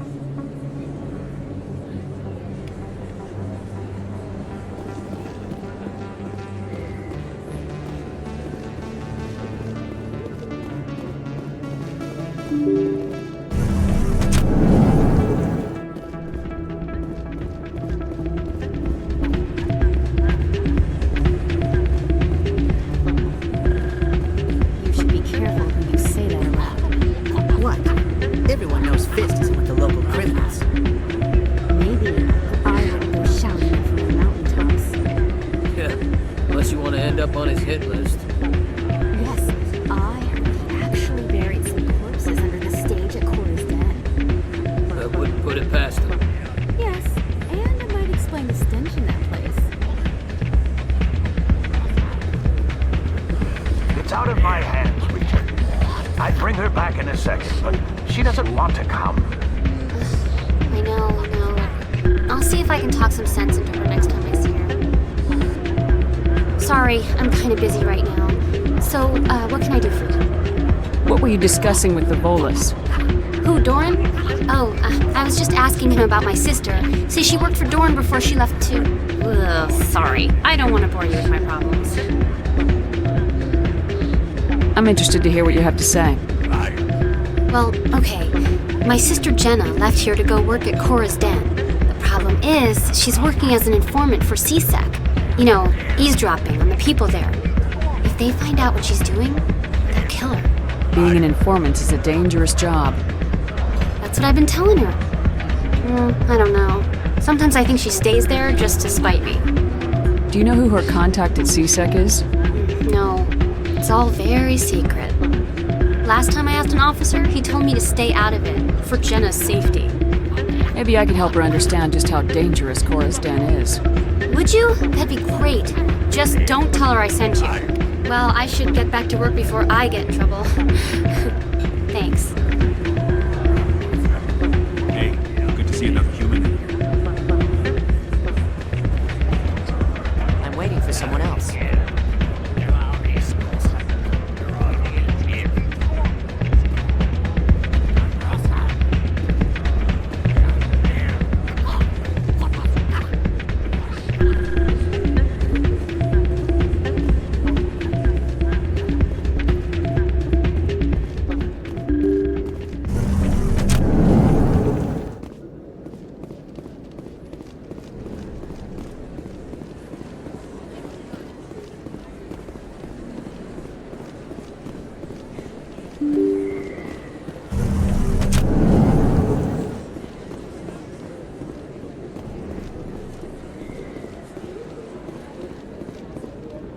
Discussing with the Volus. Who, Doran? Oh, I was just asking him about my sister. See, she worked for Doran before she left too. Ugh, sorry. I don't want to bore you with my problems. I'm interested to hear what you have to say. Well, okay. My sister Jenna left here to go work at Cora's Den. The problem is, she's working as an informant for CSEC. You know, eavesdropping on the people there. If they find out what she's doing, they'll kill her. Being an informant is a dangerous job. That's what I've been telling her. I don't know. Sometimes I think she stays there just to spite me. Do you know who her contact at CSEC is? No. It's all very secret. Last time I asked an officer, he told me to stay out of it, for Jenna's safety. Maybe I could help her understand just how dangerous Cora's Den is. Would you? That'd be great. Just don't tell her I sent you. Well, I should get back to work before I get in trouble. Thanks. Hey, good to see another human in here. I'm waiting for someone else.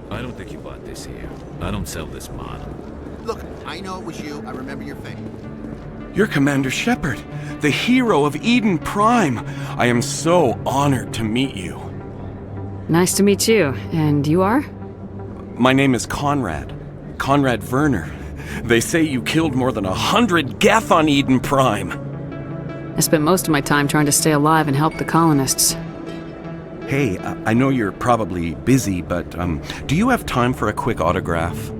I don't think you bought this here. I don't sell this model. Look, I know it was you. I remember your face. You're Commander Shepard, the hero of Eden Prime. I am so honored to meet you. Nice to meet you. And you are? My name is Conrad. Conrad Werner. They say you killed more than 100 Geth on Eden Prime. I spent most of my time trying to stay alive and help the colonists. Hey, I know you're probably busy, but do you have time for a quick autograph?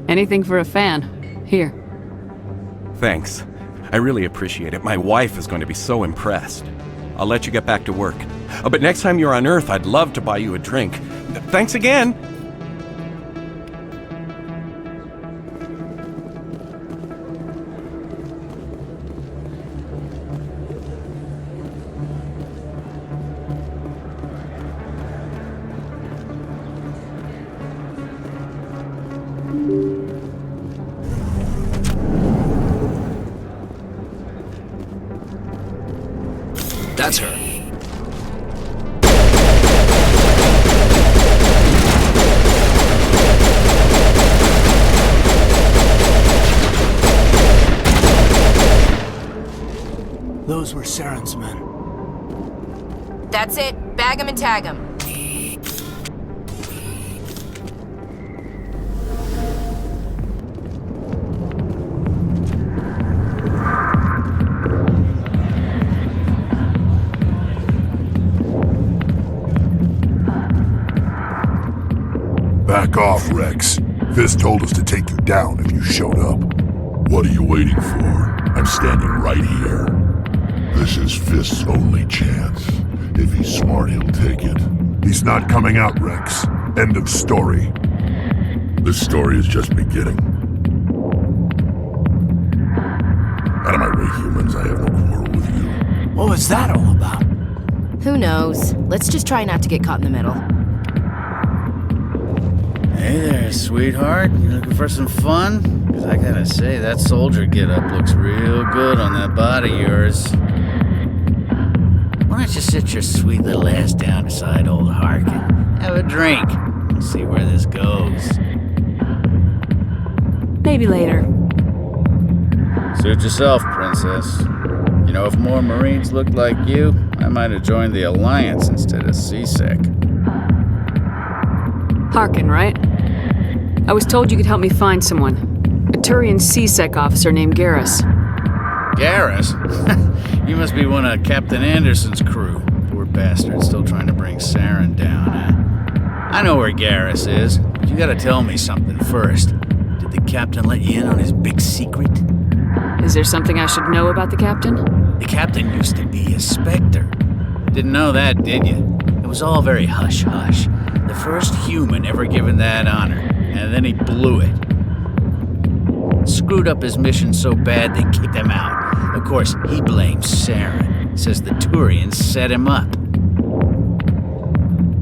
Anything for a fan. Here. Thanks. I really appreciate it. My wife is going to be so impressed. I'll let you get back to work. But next time you're on Earth, I'd love to buy you a drink. Thanks again! That's her. Those were Saren's men. That's it. Bag 'em and tag 'em. Back off, Rex. Fist told us to take you down if you showed up. What are you waiting for? I'm standing right here. This is Fist's only chance. If he's smart, he'll take it. He's not coming out, Rex. End of story. This story is just beginning. Out of my way, humans. I have no quarrel with you. What was that all about? Who knows? Let's just try not to get caught in the middle. Hey there, sweetheart. You looking for some fun? Because I gotta say, that soldier getup looks real good on that body of yours. Why don't you sit your sweet little ass down beside old Harkin? Have a drink. And see where this goes. Maybe later. Suit yourself, princess. You know, if more Marines looked like you, I might have joined the Alliance instead of CSEC. Harkin, right? I was told you could help me find someone. A Turian CSEC officer named Garrus. Garrus? You must be one of Captain Anderson's crew. Poor bastard, still trying to bring Saren down, huh? I know where Garrus is, but you gotta tell me something first. Did the captain let you in on his big secret? Is there something I should know about the captain? The captain used to be a Spectre. Didn't know that, did you? It was all very hush-hush. The first human ever given that honor, and then he blew it. Screwed up his mission so bad they kicked him out. Of course, he blames Saren. Says the Turians set him up.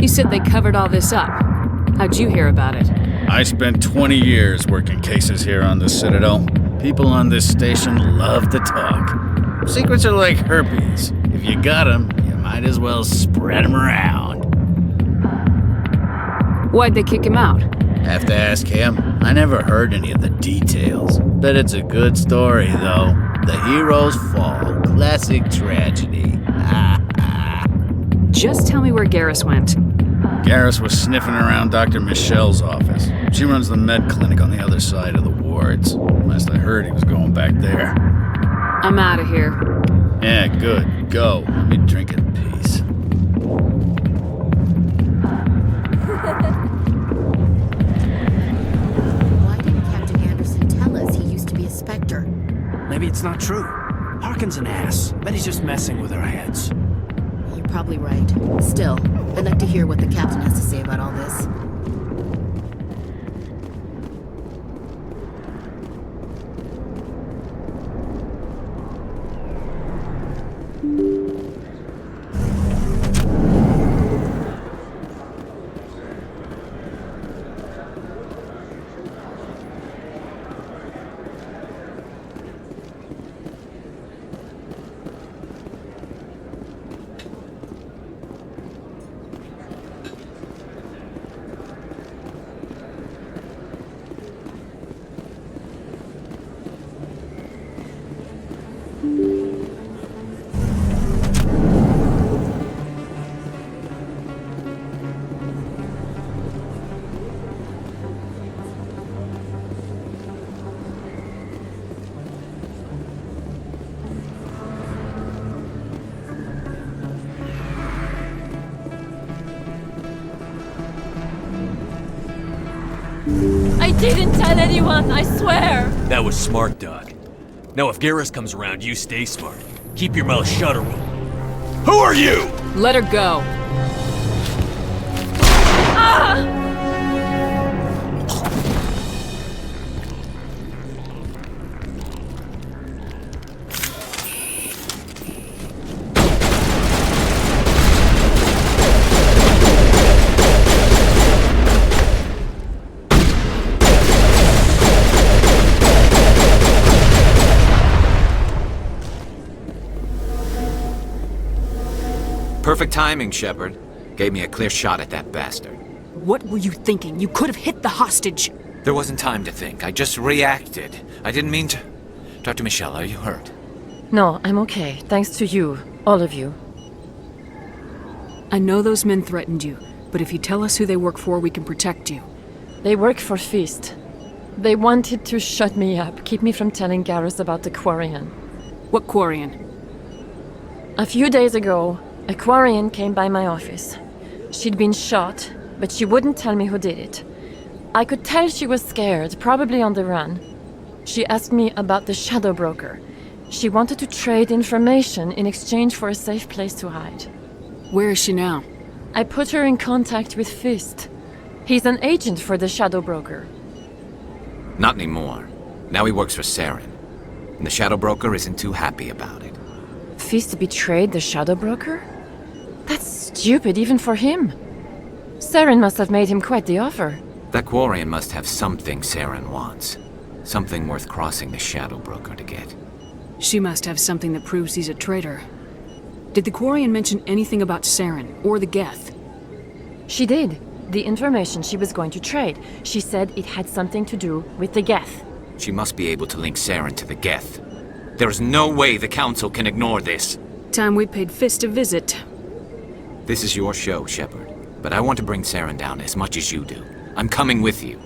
You said they covered all this up. How'd you hear about it? I spent 20 years working cases here on the Citadel. People on this station love to talk. Secrets are like herpes. If you got them, you might as well spread them around. Why'd they kick him out? Have to ask him. I never heard any of the details. Bet it's a good story, though. The heroes fall. Classic tragedy. Just tell me where Garrus went. Garrus was sniffing around Dr. Michelle's office. She runs the med clinic on the other side of the wards. Last I heard, he was going back there. I'm out of here. Yeah, good. Go. Let me drink in peace. Why didn't Captain Anderson tell us he used to be a Spectre? Maybe it's not true. Harkin's an ass. Bet he's just messing with our heads. You're probably right. Still, I'd like to hear what the captain has to say about all this. I didn't tell anyone, I swear! That was smart, Doc. Now if Garrus comes around, you stay smart. Keep your mouth shut or we'll... Who are you? Let her go. Ah! Perfect timing, Shepard. Gave me a clear shot at that bastard. What were you thinking? You could have hit the hostage. There wasn't time to think. I just reacted. I didn't mean to... Dr. Michelle, are you hurt? No, I'm okay. Thanks to you. All of you. I know those men threatened you, but if you tell us who they work for, we can protect you. They work for Feast. They wanted to shut me up, keep me from telling Garrus about the Quarian. What Quarian? A few days ago, a Quarian came by my office. She'd been shot, but she wouldn't tell me who did it. I could tell she was scared, probably on the run. She asked me about the Shadow Broker. She wanted to trade information in exchange for a safe place to hide. Where is she now? I put her in contact with Fist. He's an agent for the Shadow Broker. Not anymore. Now he works for Saren. And the Shadow Broker isn't too happy about it. Fist betrayed the Shadow Broker? That's stupid even for him. Saren must have made him quite the offer. That Quarian must have something Saren wants. Something worth crossing the Shadow Broker to get. She must have something that proves he's a traitor. Did the Quarian mention anything about Saren or the Geth? She did. The information she was going to trade. She said it had something to do with the Geth. She must be able to link Saren to the Geth. There is no way the Council can ignore this. Time we paid Fist a visit. This is your show, Shepard. But I want to bring Saren down as much as you do. I'm coming with you.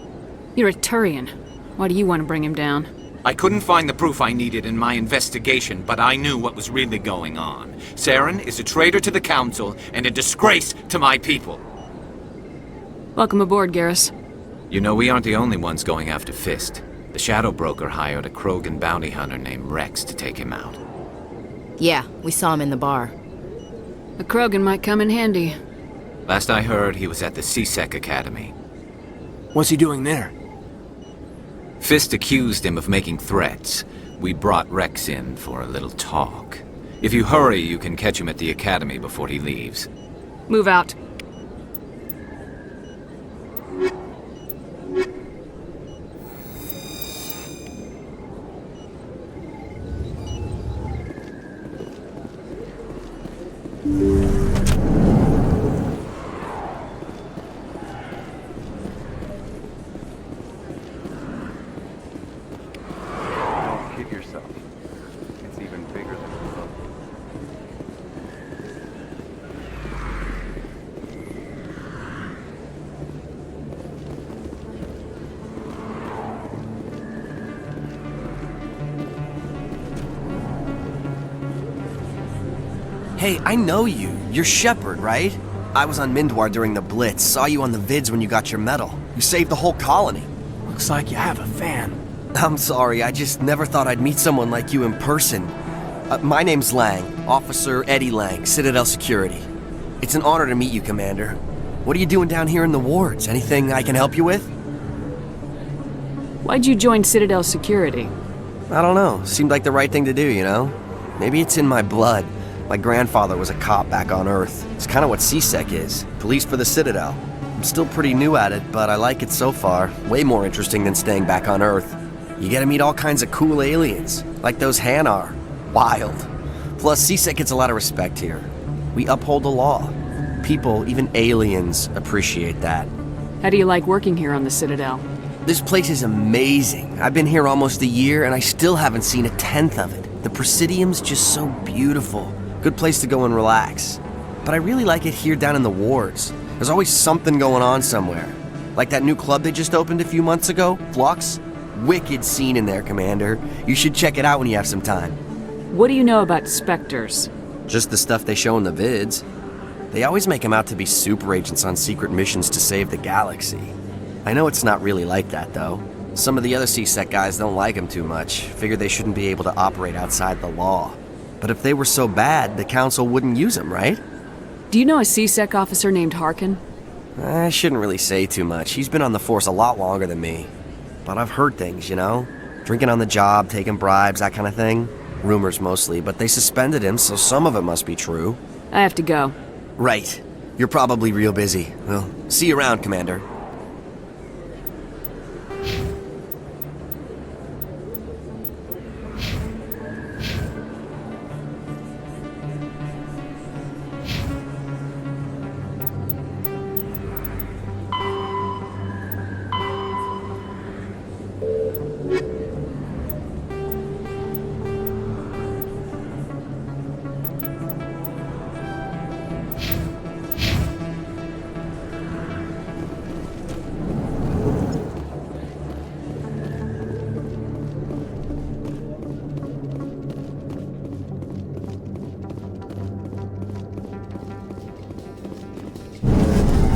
You're a Turian. Why do you want to bring him down? I couldn't find the proof I needed in my investigation, but I knew what was really going on. Saren is a traitor to the Council and a disgrace to my people. Welcome aboard, Garrus. You know, we aren't the only ones going after Fist. The Shadow Broker hired a Krogan bounty hunter named Rex to take him out. Yeah, we saw him in the bar. A Krogan might come in handy. Last I heard, he was at the CSEC Academy. What's he doing there? Fist accused him of making threats. We brought Rex in for a little talk. If you hurry, you can catch him at the Academy before he leaves. Move out. Hey, I know you. You're Shepard, right? I was on Mindwar during the Blitz. Saw you on the vids when you got your medal. You saved the whole colony. Looks like you have a fan. I'm sorry, I just never thought I'd meet someone like you in person. My name's Lang, Officer Eddie Lang, Citadel Security. It's an honor to meet you, Commander. What are you doing down here in the wards? Anything I can help you with? Why'd you join Citadel Security? I don't know. Seemed like the right thing to do, you know? Maybe it's in my blood. My grandfather was a cop back on Earth. It's kind of what CSEC is. Police for the Citadel. I'm still pretty new at it, but I like it so far. Way more interesting than staying back on Earth. You get to meet all kinds of cool aliens, like those Hanar. Wild. Plus, CSEC gets a lot of respect here. We uphold the law. People, even aliens, appreciate that. How do you like working here on the Citadel? This place is amazing. I've been here almost a year, and I still haven't seen a tenth of it. The Presidium's just so beautiful. Good place to go and relax. But I really like it here down in the wards. There's always something going on somewhere. Like that new club they just opened a few months ago, Flux. Wicked scene in there, Commander. You should check it out when you have some time. What do you know about Spectres? Just the stuff they show in the vids. They always make them out to be super agents on secret missions to save the galaxy. I know it's not really like that, though. Some of the other CSEC guys don't like them too much. Figure they shouldn't be able to operate outside the law. But if they were so bad, the Council wouldn't use them, right? Do you know a CSEC officer named Harkin? I shouldn't really say too much. He's been on the force a lot longer than me. But I've heard things, you know? Drinking on the job, taking bribes, that kind of thing. Rumors mostly, but they suspended him, so some of it must be true. I have to go. Right. You're probably real busy. Well, see you around, Commander.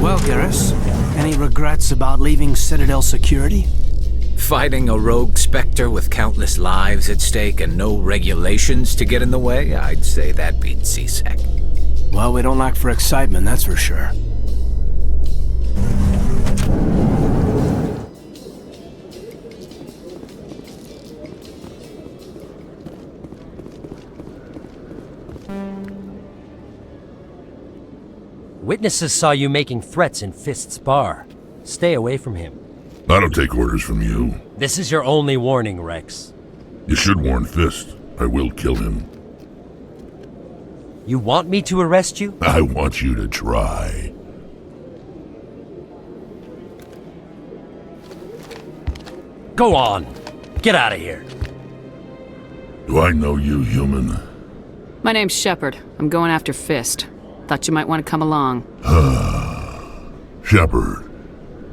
Well, Garrus, any regrets about leaving Citadel security? Fighting a rogue Spectre with countless lives at stake and no regulations to get in the way? I'd say that beats CSEC. Well, we don't lack for excitement, that's for sure. Witnesses saw you making threats in Fist's bar. Stay away from him. I don't take orders from you. This is your only warning, Rex. You should warn Fist. I will kill him. You want me to arrest you? I want you to try. Go on. Get out of here. Do I know you, human? My name's Shepard. I'm going after Fist. Thought you might want to come along. Shepard.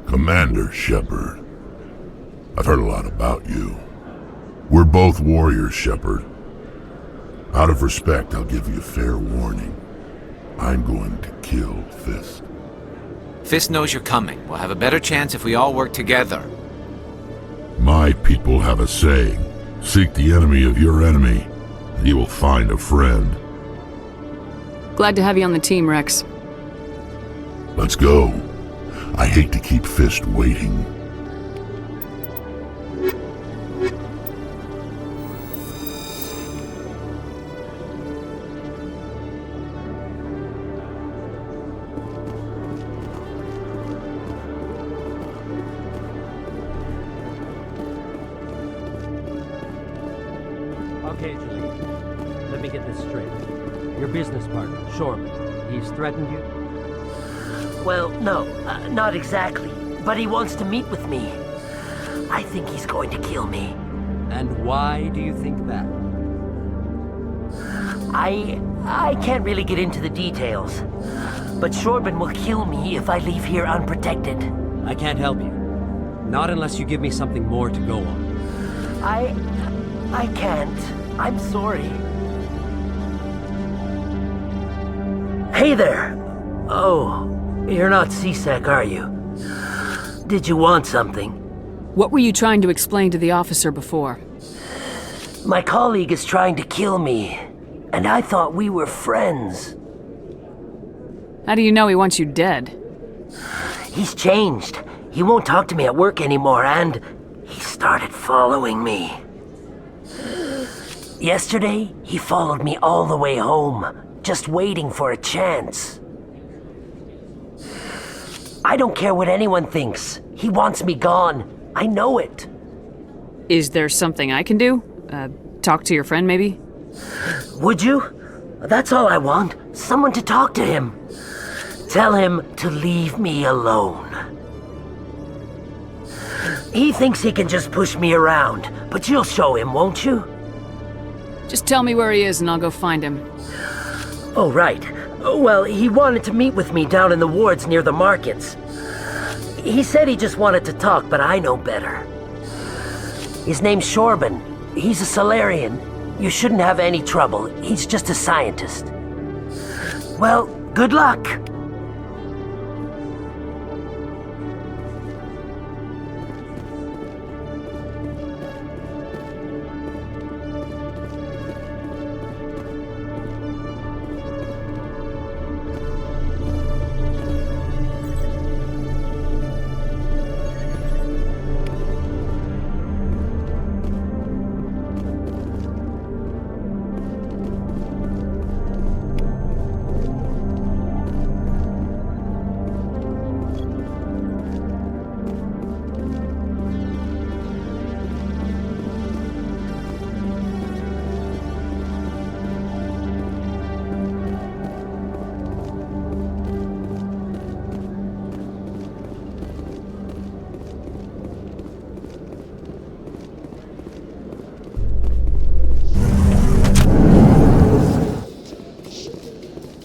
Commander Shepard. I've heard a lot about you. We're both warriors, Shepard. Out of respect, I'll give you fair warning. I'm going to kill Fist. Fist knows you're coming. We'll have a better chance if we all work together. My people have a saying. Seek the enemy of your enemy, and you will find a friend. Glad to have you on the team, Rex. Let's go. I hate to keep Fist waiting. Okay, Julie. Let me get this straight. Your business partner, Shorman, he's threatened you? Well, no, not exactly. But he wants to meet with me. I think he's going to kill me. And why do you think that? I can't really get into the details. But Shorban will kill me if I leave here unprotected. I can't help you. Not unless you give me something more to go on. I can't. I'm sorry. Hey there! Oh, you're not CSEC, are you? Did you want something? What were you trying to explain to the officer before? My colleague is trying to kill me, and I thought we were friends. How do you know he wants you dead? He's changed. He won't talk to me at work anymore, and he started following me. Yesterday, he followed me all the way home, just waiting for a chance. I don't care what anyone thinks. He wants me gone. I know it. Is there something I can do? Talk to your friend, maybe? Would you? That's all I want. Someone to talk to him. Tell him to leave me alone. He thinks he can just push me around, but you'll show him, won't you? Just tell me where he is and I'll go find him. Oh, right. Well, he wanted to meet with me down in the wards near the markets. He said he just wanted to talk, but I know better. His name's Shorban. He's a Solarian. You shouldn't have any trouble. He's just a scientist. Well, good luck.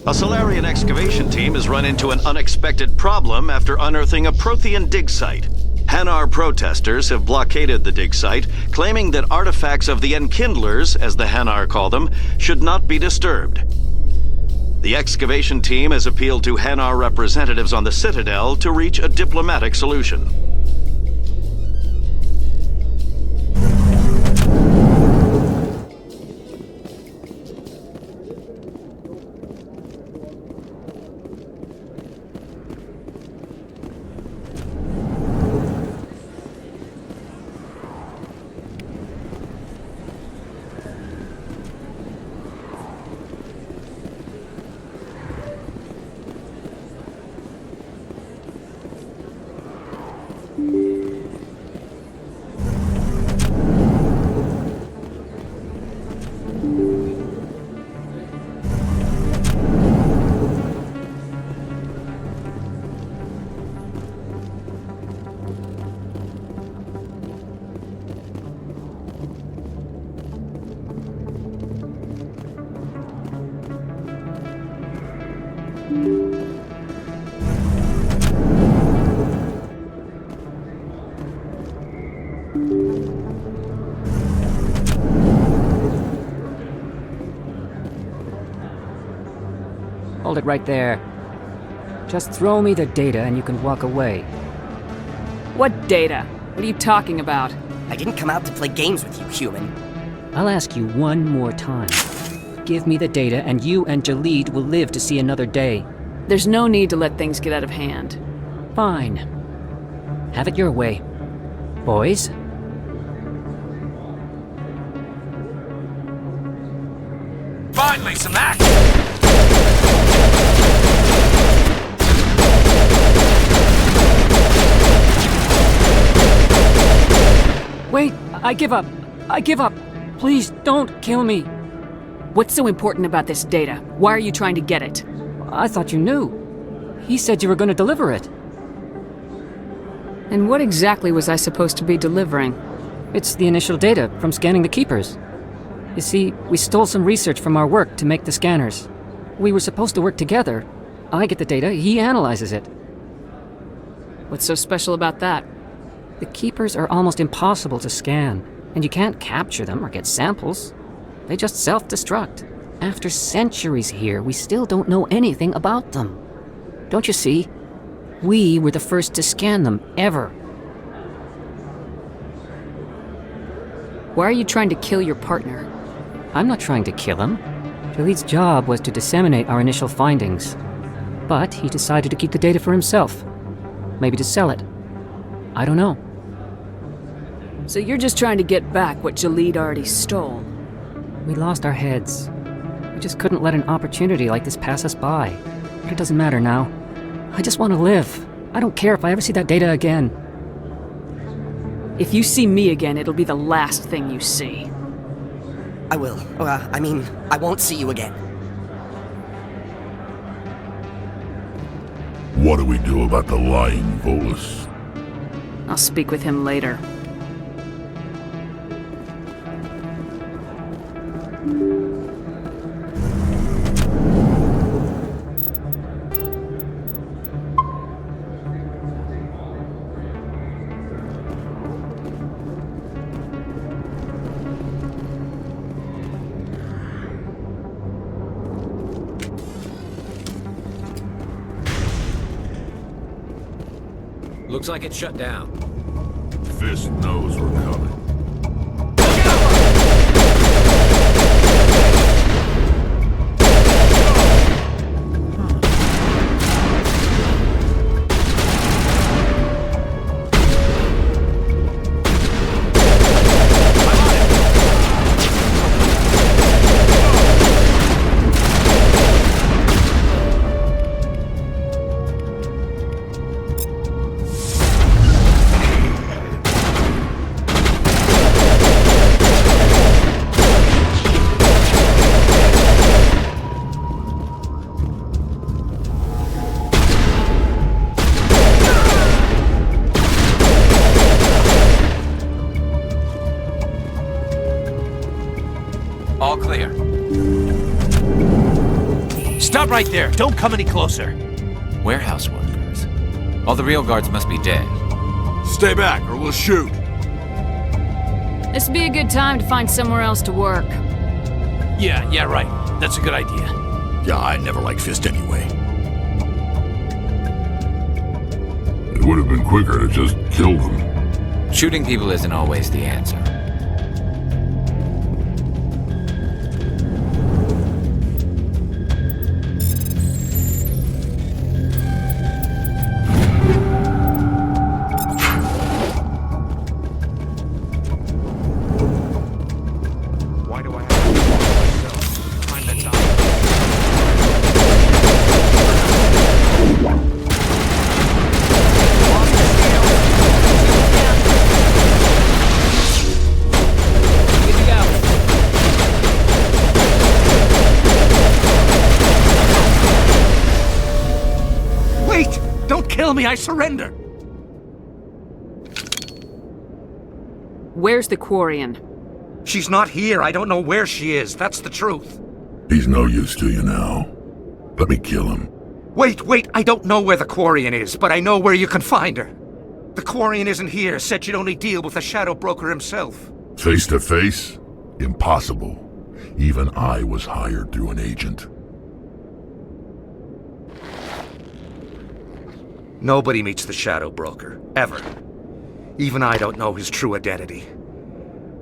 A Solarian excavation team has run into an unexpected problem after unearthing a Prothean dig site. Hanar protesters have blockaded the dig site, claiming that artifacts of the Enkindlers, as the Hanar call them, should not be disturbed. The excavation team has appealed to Hanar representatives on the Citadel to reach a diplomatic solution. Hold it right there. Just throw me the data and you can walk away. What data? What are you talking about? I didn't come out to play games with you, human. I'll ask you one more time. Give me the data and you and Jalid will live to see another day. There's no need to let things get out of hand. Fine. Have it your way. Boys? Finally, some action! Wait, I give up. I give up. Please don't kill me. What's so important about this data? Why are you trying to get it? I thought you knew. He said you were going to deliver it. And what exactly was I supposed to be delivering? It's the initial data from scanning the Keepers. You see, we stole some research from our work to make the scanners. We were supposed to work together. I get the data, he analyzes it. What's so special about that? The Keepers are almost impossible to scan, and you can't capture them or get samples. They just self-destruct. After centuries here, we still don't know anything about them. Don't you see? We were the first to scan them, ever. Why are you trying to kill your partner? I'm not trying to kill him. Jalid's job was to disseminate our initial findings. But he decided to keep the data for himself. Maybe to sell it. I don't know. So you're just trying to get back what Jalid already stole? We lost our heads. We just couldn't let an opportunity like this pass us by. But it doesn't matter now. I just want to live. I don't care if I ever see that data again. If you see me again, it'll be the last thing you see. I will. I won't see you again. What do we do about the lying Volus? I'll speak with him later. Looks like it's shut down. Fist knows we're coming. All clear. Stop right there! Don't come any closer! Warehouse workers. All the real guards must be dead. Stay back or we'll shoot. This'd be a good time to find somewhere else to work. Yeah, right. That's a good idea. Yeah, I never liked Fist anyway. It would have been quicker to just kill them. Shooting people isn't always the answer. Kill me, I surrender! Where's the Quarian? She's not here. I don't know where she is. That's the truth. He's no use to you now. Let me kill him. Wait, I don't know where the Quarian is, but I know where you can find her. The Quarian isn't here, said she'd only deal with the Shadow Broker himself. Face to face? Impossible. Even I was hired through an agent. Nobody meets the Shadow Broker, ever. Even I don't know his true identity.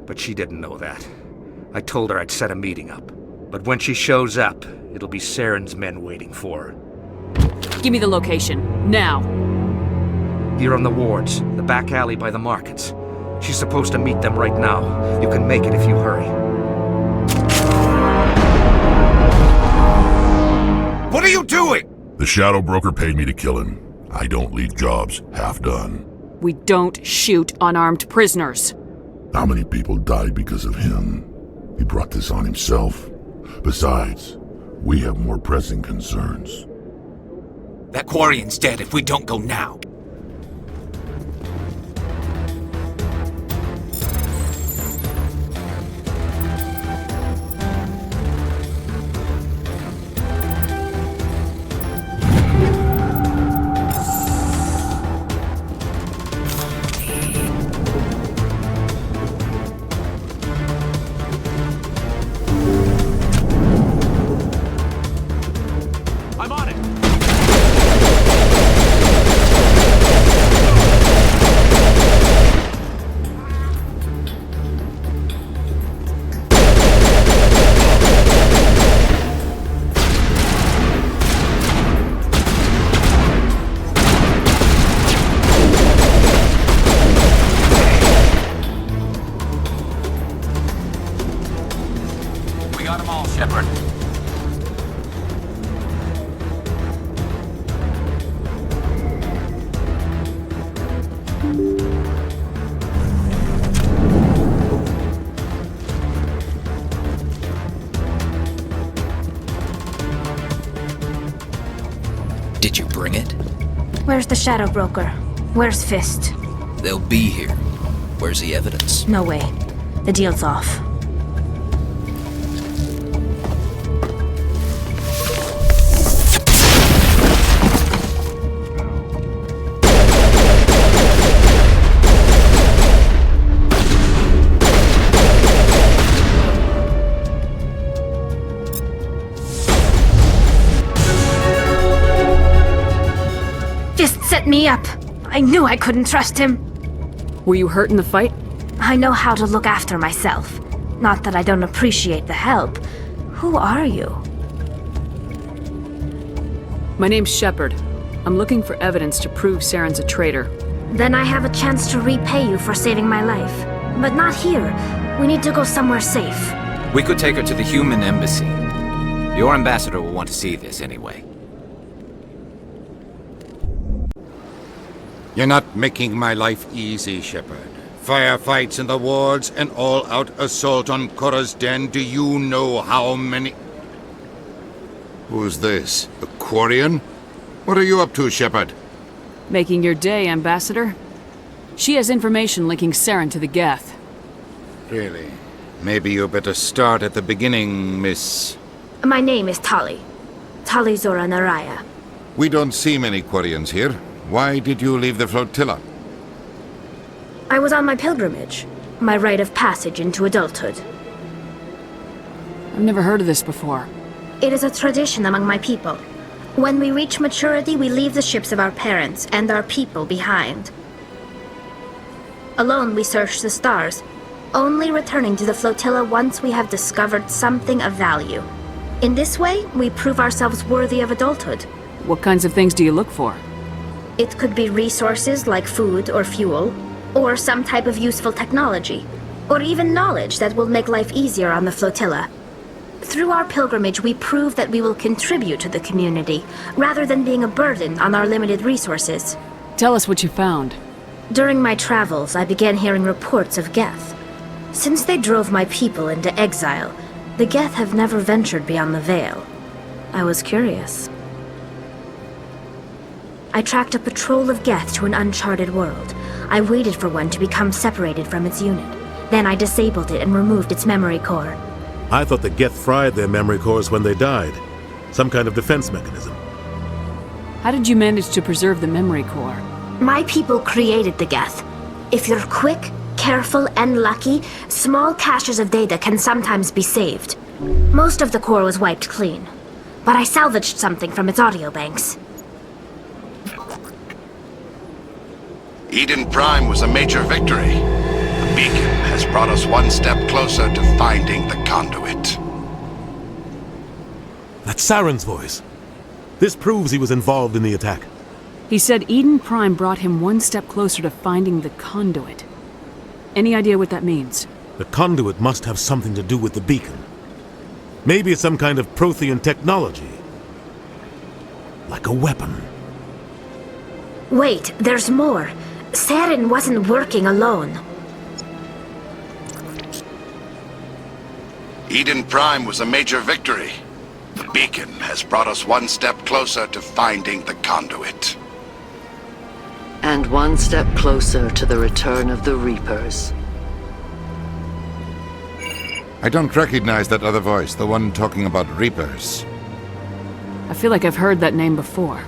But she didn't know that. I told her I'd set a meeting up. But when she shows up, it'll be Saren's men waiting for her. Give me the location, now. Here on the wards, the back alley by the markets. She's supposed to meet them right now. You can make it if you hurry. What are you doing? The Shadow Broker paid me to kill him. I don't leave jobs half done. We don't shoot unarmed prisoners. How many people died because of him? He brought this on himself. Besides, we have more pressing concerns. That Quarian's dead if we don't go now. Did you bring it? Where's the Shadow Broker? Where's Fist? They'll be here. Where's the evidence? No way. The deal's off. Set me up. I knew I couldn't trust him. Were you hurt in the fight? I know how to look after myself. Not that I don't appreciate the help. Who are you? My name's Shepard. I'm looking for evidence to prove Saren's a traitor. Then I have a chance to repay you for saving my life. But not here. We need to go somewhere safe. We could take her to the human embassy. Your ambassador will want to see this anyway. You're not making my life easy, Shepard. Firefights in the wards, an all-out assault on Korra's den. Do you know how many... Who's this? A Quarian? What are you up to, Shepard? Making your day, Ambassador. She has information linking Saren to the Geth. Really? Maybe you better start at the beginning, Miss... My name is Tali. Tali Zora Naraya. We don't see many Quarians here. Why did you leave the flotilla? I was on my pilgrimage. My rite of passage into adulthood. I've never heard of this before. It is a tradition among my people. When we reach maturity, we leave the ships of our parents and our people behind. Alone, we search the stars, only returning to the flotilla once we have discovered something of value. In this way, we prove ourselves worthy of adulthood. What kinds of things do you look for? It could be resources like food or fuel, or some type of useful technology, or even knowledge that will make life easier on the flotilla. Through our pilgrimage, we prove that we will contribute to the community, rather than being a burden on our limited resources. Tell us what you found. During my travels, I began hearing reports of Geth. Since they drove my people into exile, the Geth have never ventured beyond the Veil. I was curious. I tracked a patrol of Geth to an uncharted world. I waited for one to become separated from its unit. Then I disabled it and removed its memory core. I thought the Geth fried their memory cores when they died. Some kind of defense mechanism. How did you manage to preserve the memory core? My people created the Geth. If you're quick, careful, and lucky, small caches of data can sometimes be saved. Most of the core was wiped clean, but I salvaged something from its audio banks. Eden Prime was a major victory. The beacon has brought us one step closer to finding the conduit. That's Saren's voice. This proves he was involved in the attack. He said Eden Prime brought him one step closer to finding the conduit. Any idea what that means? The conduit must have something to do with the beacon. Maybe it's some kind of Prothean technology. Like a weapon. Wait, there's more. Saren wasn't working alone. Eden Prime was a major victory. The beacon has brought us one step closer to finding the conduit. And one step closer to the return of the Reapers. I don't recognize that other voice, the one talking about Reapers. I feel like I've heard that name before.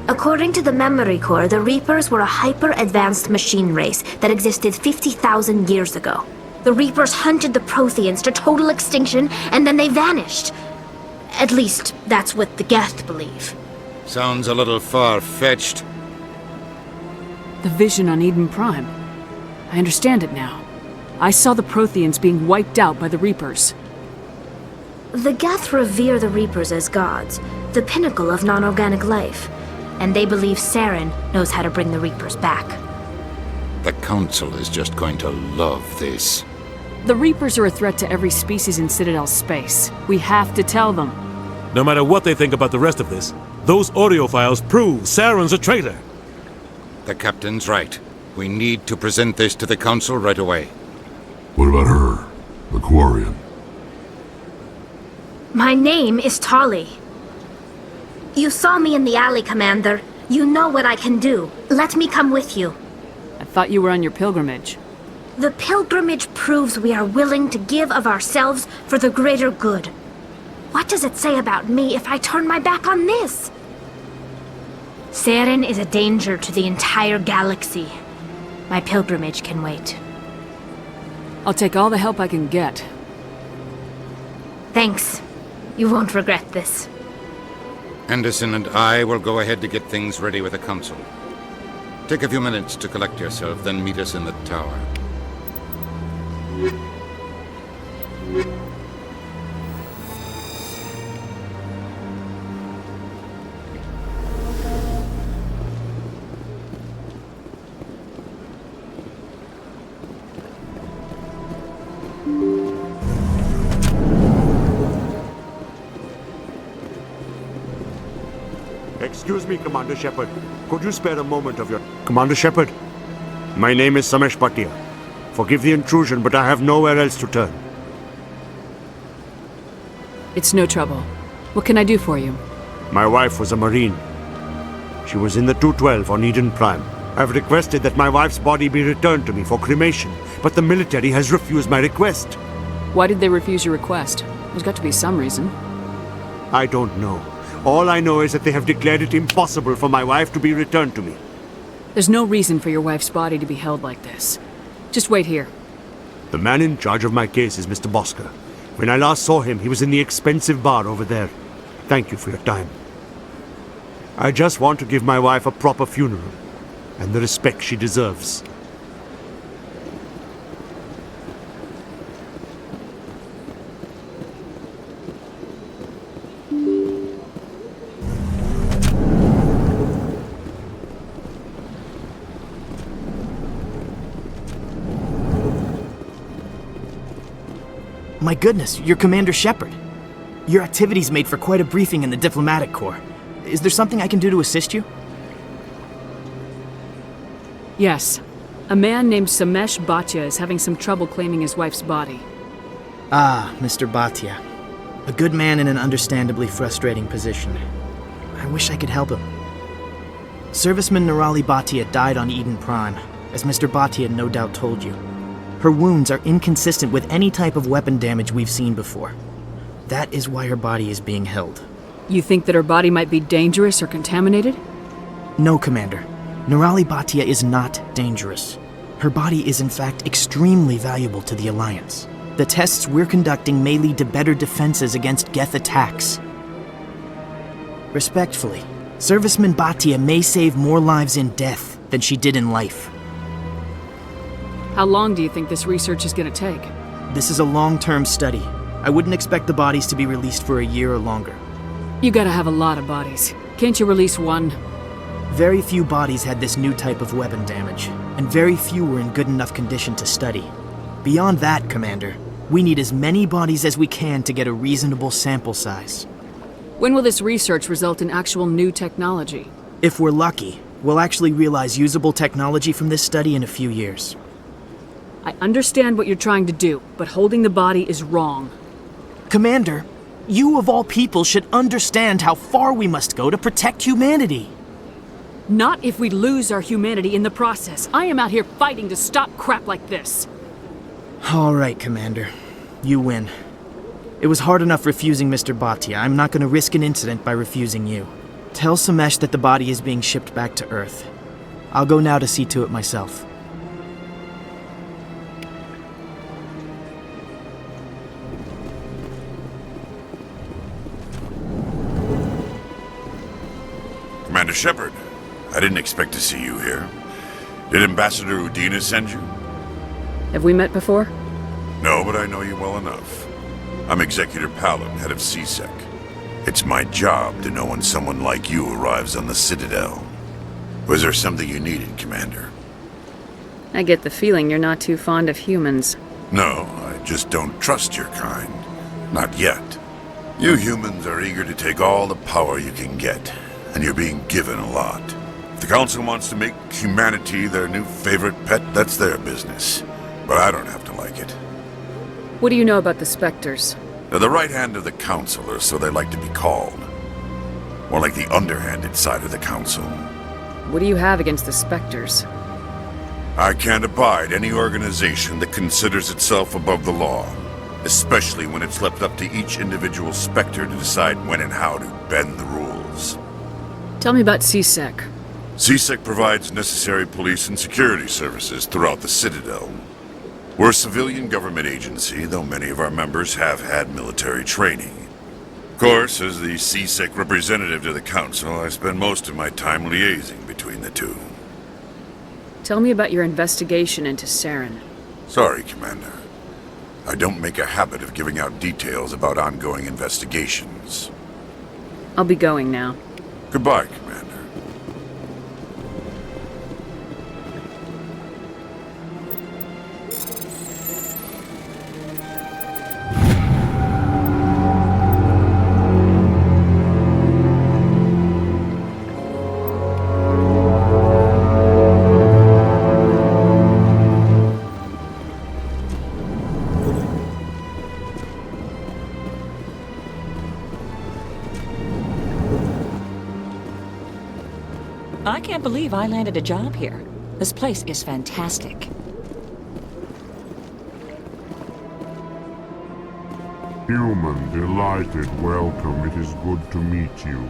According to the memory core, the Reapers were a hyper-advanced machine race that existed 50,000 years ago. The Reapers hunted the Protheans to total extinction, and then they vanished. At least, that's what the Geth believe. Sounds a little far-fetched. The vision on Eden Prime. I understand it now. I saw the Protheans being wiped out by the Reapers. The Geth revere the Reapers as gods, the pinnacle of non-organic life. And they believe Saren knows how to bring the Reapers back. The Council is just going to love this. The Reapers are a threat to every species in Citadel space. We have to tell them. No matter what they think about the rest of this, those audio files prove Saren's a traitor. The Captain's right. We need to present this to the Council right away. What about her, the Quarian? My name is Tali. You saw me in the alley, Commander. You know what I can do. Let me come with you. I thought you were on your pilgrimage. The pilgrimage proves we are willing to give of ourselves for the greater good. What does it say about me if I turn my back on this? Saren is a danger to the entire galaxy. My pilgrimage can wait. I'll take all the help I can get. Thanks. You won't regret this. Anderson and I will go ahead to get things ready with the Council. Take a few minutes to collect yourself, then meet us in the tower. Excuse me, Commander Shepard. Could you spare a moment of your... Commander Shepard? My name is Samesh Bhatia. Forgive the intrusion, but I have nowhere else to turn. It's no trouble. What can I do for you? My wife was a Marine. She was in the 212 on Eden Prime. I've requested that my wife's body be returned to me for cremation, but the military has refused my request. Why did they refuse your request? There's got to be some reason. I don't know. All I know is that they have declared it impossible for my wife to be returned to me. There's no reason for your wife's body to be held like this. Just wait here. The man in charge of my case is Mr. Bosker. When I last saw him, he was in the expensive bar over there. Thank you for your time. I just want to give my wife a proper funeral and the respect she deserves. My goodness, you're Commander Shepard. Your activities made for quite a briefing in the diplomatic corps. Is there something I can do to assist you? Yes. A man named Samesh Bhatia is having some trouble claiming his wife's body. Ah, Mr. Bhatia. A good man in an understandably frustrating position. I wish I could help him. Serviceman Nirali Bhatia died on Eden Prime, as Mr. Bhatia no doubt told you. Her wounds are inconsistent with any type of weapon damage we've seen before. That is why her body is being held. You think that her body might be dangerous or contaminated? No, Commander. Nirali Bhatia is not dangerous. Her body is in fact extremely valuable to the Alliance. The tests we're conducting may lead to better defenses against Geth attacks. Respectfully, Serviceman Bhatia may save more lives in death than she did in life. How long do you think this research is going to take? This is a long-term study. I wouldn't expect the bodies to be released for a year or longer. You gotta have a lot of bodies. Can't you release one? Very few bodies had this new type of weapon damage, and very few were in good enough condition to study. Beyond that, Commander, we need as many bodies as we can to get a reasonable sample size. When will this research result in actual new technology? If we're lucky, we'll actually realize usable technology from this study in a few years. I understand what you're trying to do, but holding the body is wrong. Commander, you of all people should understand how far we must go to protect humanity. Not if we lose our humanity in the process. I am out here fighting to stop crap like this. All right, Commander. You win. It was hard enough refusing Mr. Bhatia. I'm not going to risk an incident by refusing you. Tell Samesh that the body is being shipped back to Earth. I'll go now to see to it myself. Commander Shepard, I didn't expect to see you here. Did Ambassador Udina send you? Have we met before? No, but I know you well enough. I'm Executor Palin, head of CSEC. It's my job to know when someone like you arrives on the Citadel. Was there something you needed, Commander? I get the feeling you're not too fond of humans. No, I just don't trust your kind. Not yet. You humans are eager to take all the power you can get, and you're being given a lot. If the Council wants to make humanity their new favorite pet, that's their business. But I don't have to like it. What do you know about the Spectres? They're the right hand of the Council, or so they like to be called. More like the underhanded side of the Council. What do you have against the Spectres? I can't abide any organization that considers itself above the law, especially when it's left up to each individual Spectre to decide when and how to bend the rules. Tell me about CSEC. CSEC provides necessary police and security services throughout the Citadel. We're a civilian government agency, though many of our members have had military training. Of course, as the CSEC representative to the Council, I spend most of my time liaising between the two. Tell me about your investigation into Saren. Sorry, Commander. I don't make a habit of giving out details about ongoing investigations. I'll be going now. Goodbye, Commander. I can't believe I landed a job here. This place is fantastic. Human, delighted, welcome. It is good to meet you.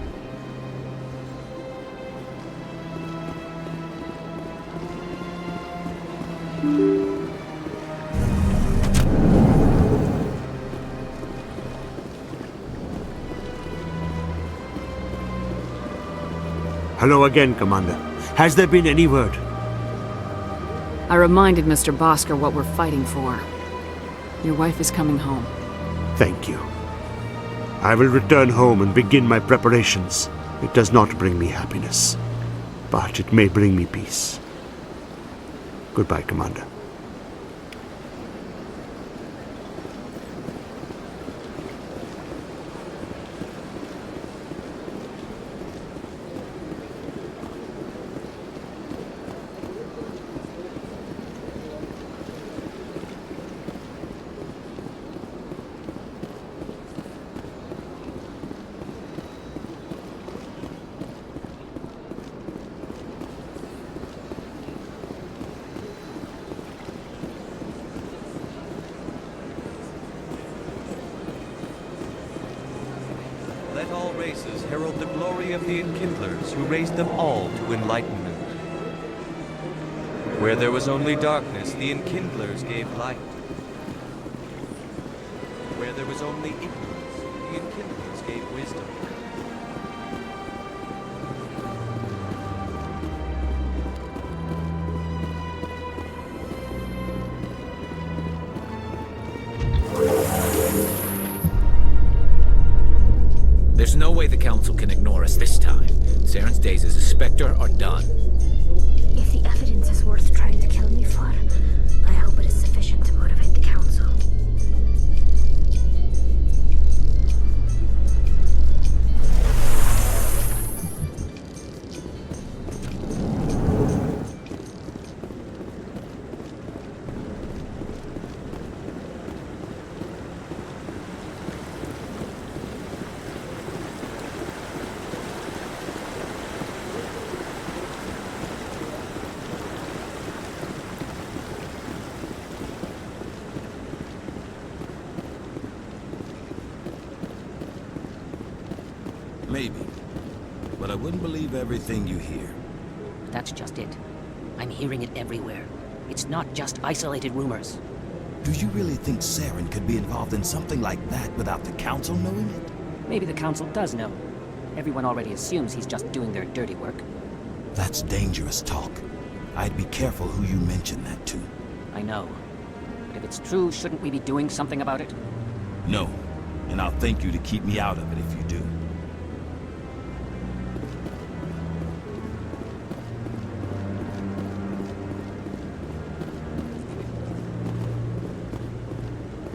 Hello again, Commander. Has there been any word? I reminded Mr. Bosker what we're fighting for. Your wife is coming home. Thank you. I will return home and begin my preparations. It does not bring me happiness, but it may bring me peace. Goodbye, Commander. Let all races herald the glory of the Enkindlers who raised them all to enlightenment. Where there was only darkness, the Enkindlers gave light. Where there was only ignorance, the Enkindlers gave wisdom. There's no way the Council can ignore us this time. Saren's days as a Spectre are done. If the evidence is worth trying to kill me for, I hope it is sufficient to motivate the Council. Maybe. But I wouldn't believe everything you hear. That's just it. I'm hearing it everywhere. It's not just isolated rumors. Do you really think Saren could be involved in something like that without the Council knowing it? Maybe the Council does know. Everyone already assumes he's just doing their dirty work. That's dangerous talk. I'd be careful who you mention that to. I know. But if it's true, shouldn't we be doing something about it? No. And I'll thank you to keep me out of it if you do.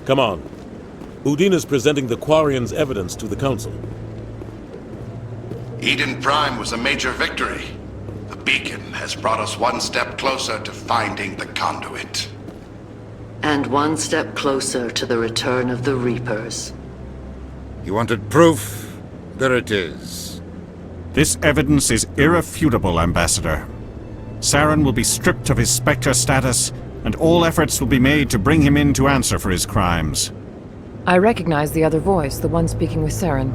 Come on. Udine is presenting the Quarians' evidence to the Council. Eden Prime was a major victory. The beacon has brought us one step closer to finding the conduit. And one step closer to the return of the Reapers. You wanted proof? There it is. This evidence is irrefutable, Ambassador. Saren will be stripped of his Spectre status, and all efforts will be made to bring him in to answer for his crimes. I recognize the other voice, the one speaking with Saren.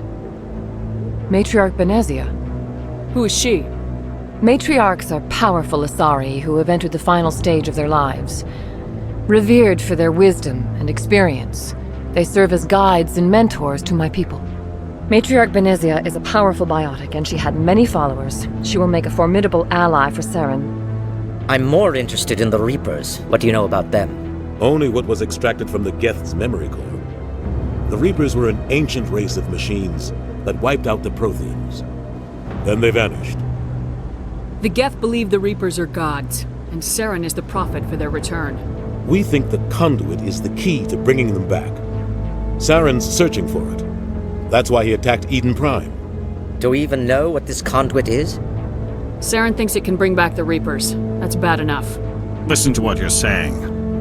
Matriarch Benezia. Who is she? Matriarchs are powerful Asari who have entered the final stage of their lives. Revered for their wisdom and experience, they serve as guides and mentors to my people. Matriarch Benezia is a powerful biotic, and she had many followers. She will make a formidable ally for Saren. I'm more interested in the Reapers. What do you know about them? Only what was extracted from the Geth's memory core. The Reapers were an ancient race of machines that wiped out the Protheans. Then they vanished. The Geth believe the Reapers are gods, and Saren is the prophet for their return. We think the conduit is the key to bringing them back. Saren's searching for it. That's why he attacked Eden Prime. Do we even know what this conduit is? Saren thinks it can bring back the Reapers. That's bad enough. Listen to what you're saying.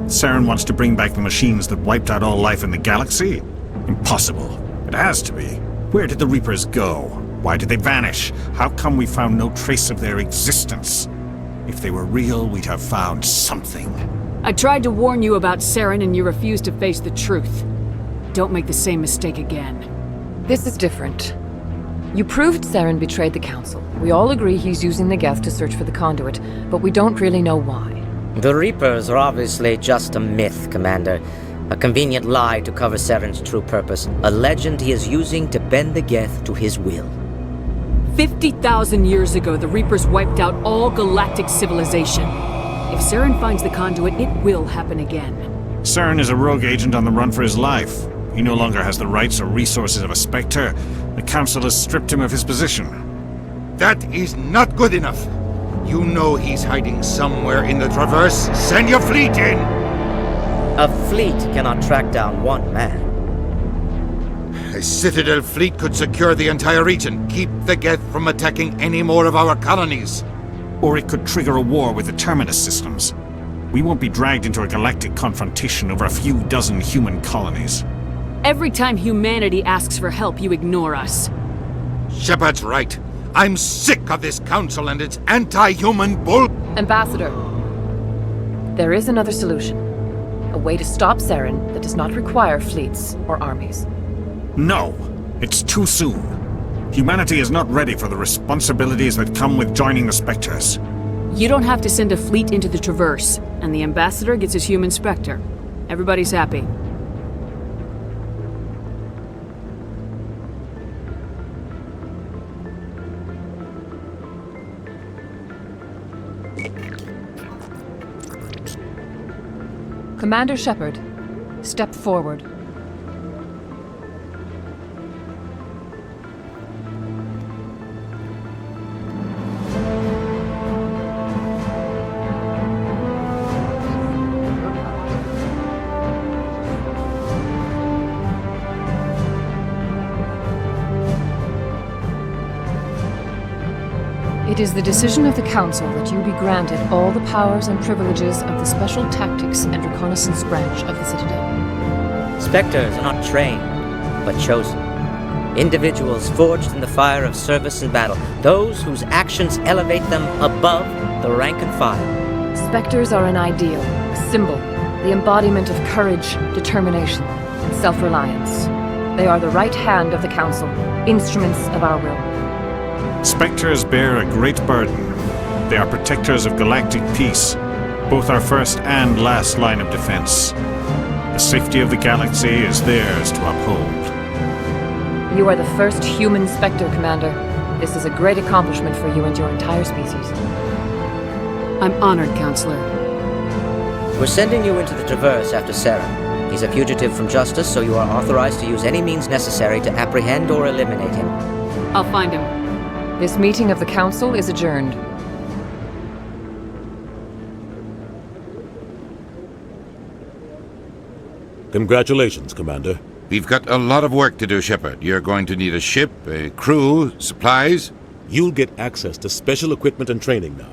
Saren wants to bring back the machines that wiped out all life in the galaxy? Impossible. It has to be. Where did the Reapers go? Why did they vanish? How come we found no trace of their existence? If they were real, we'd have found something. I tried to warn you about Saren and you refused to face the truth. Don't make the same mistake again. This is different. You proved Saren betrayed the Council. We all agree he's using the Geth to search for the conduit, but we don't really know why. The Reapers are obviously just a myth, Commander. A convenient lie to cover Saren's true purpose. A legend he is using to bend the Geth to his will. 50,000 years ago, the Reapers wiped out all galactic civilization. If Saren finds the conduit, it will happen again. Saren is a rogue agent on the run for his life. He no longer has the rights or resources of a Spectre. The Council has stripped him of his position. That is not good enough. You know he's hiding somewhere in the Traverse. Send your fleet in! A fleet cannot track down one man. A Citadel fleet could secure the entire region, keep the Geth from attacking any more of our colonies. Or it could trigger a war with the Terminus systems. We won't be dragged into a galactic confrontation over a few dozen human colonies. Every time humanity asks for help, you ignore us. Shepard's right. I'm sick of this council and its anti-human bull... Ambassador, there is another solution. A way to stop Saren that does not require fleets or armies. No! It's too soon. Humanity is not ready for the responsibilities that come with joining the Spectres. You don't have to send a fleet into the Traverse, and the Ambassador gets his human Spectre. Everybody's happy. Commander Shepard, step forward. It is the decision of the Council that you be granted all the powers and privileges of the Special Tactics and Reconnaissance branch of the Citadel. Spectres are not trained, but chosen. Individuals forged in the fire of service and battle. Those whose actions elevate them above the rank and file. Spectres are an ideal, a symbol, the embodiment of courage, determination, and self-reliance. They are the right hand of the Council, instruments of our will. Spectres bear a great burden. They are protectors of galactic peace, both our first and last line of defense. The safety of the galaxy is theirs to uphold. You are the first human Spectre, Commander. This is a great accomplishment for you and your entire species. I'm honored, Counselor. We're sending you into the Traverse after Saren. He's a fugitive from justice, so you are authorized to use any means necessary to apprehend or eliminate him. I'll find him. This meeting of the Council is adjourned. Congratulations, Commander. We've got a lot of work to do, Shepard. You're going to need a ship, a crew, supplies. You'll get access to special equipment and training now.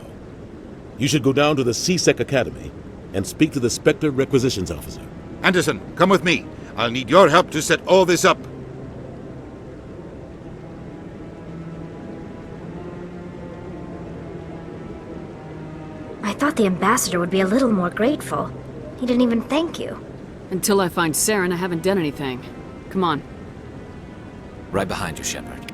You should go down to the C-Sec Academy and speak to the Spectre Requisitions Officer. Anderson, come with me. I'll need your help to set all this up. I thought the Ambassador would be a little more grateful. He didn't even thank you. Until I find Saren, I haven't done anything. Come on. Right behind you, Shepard.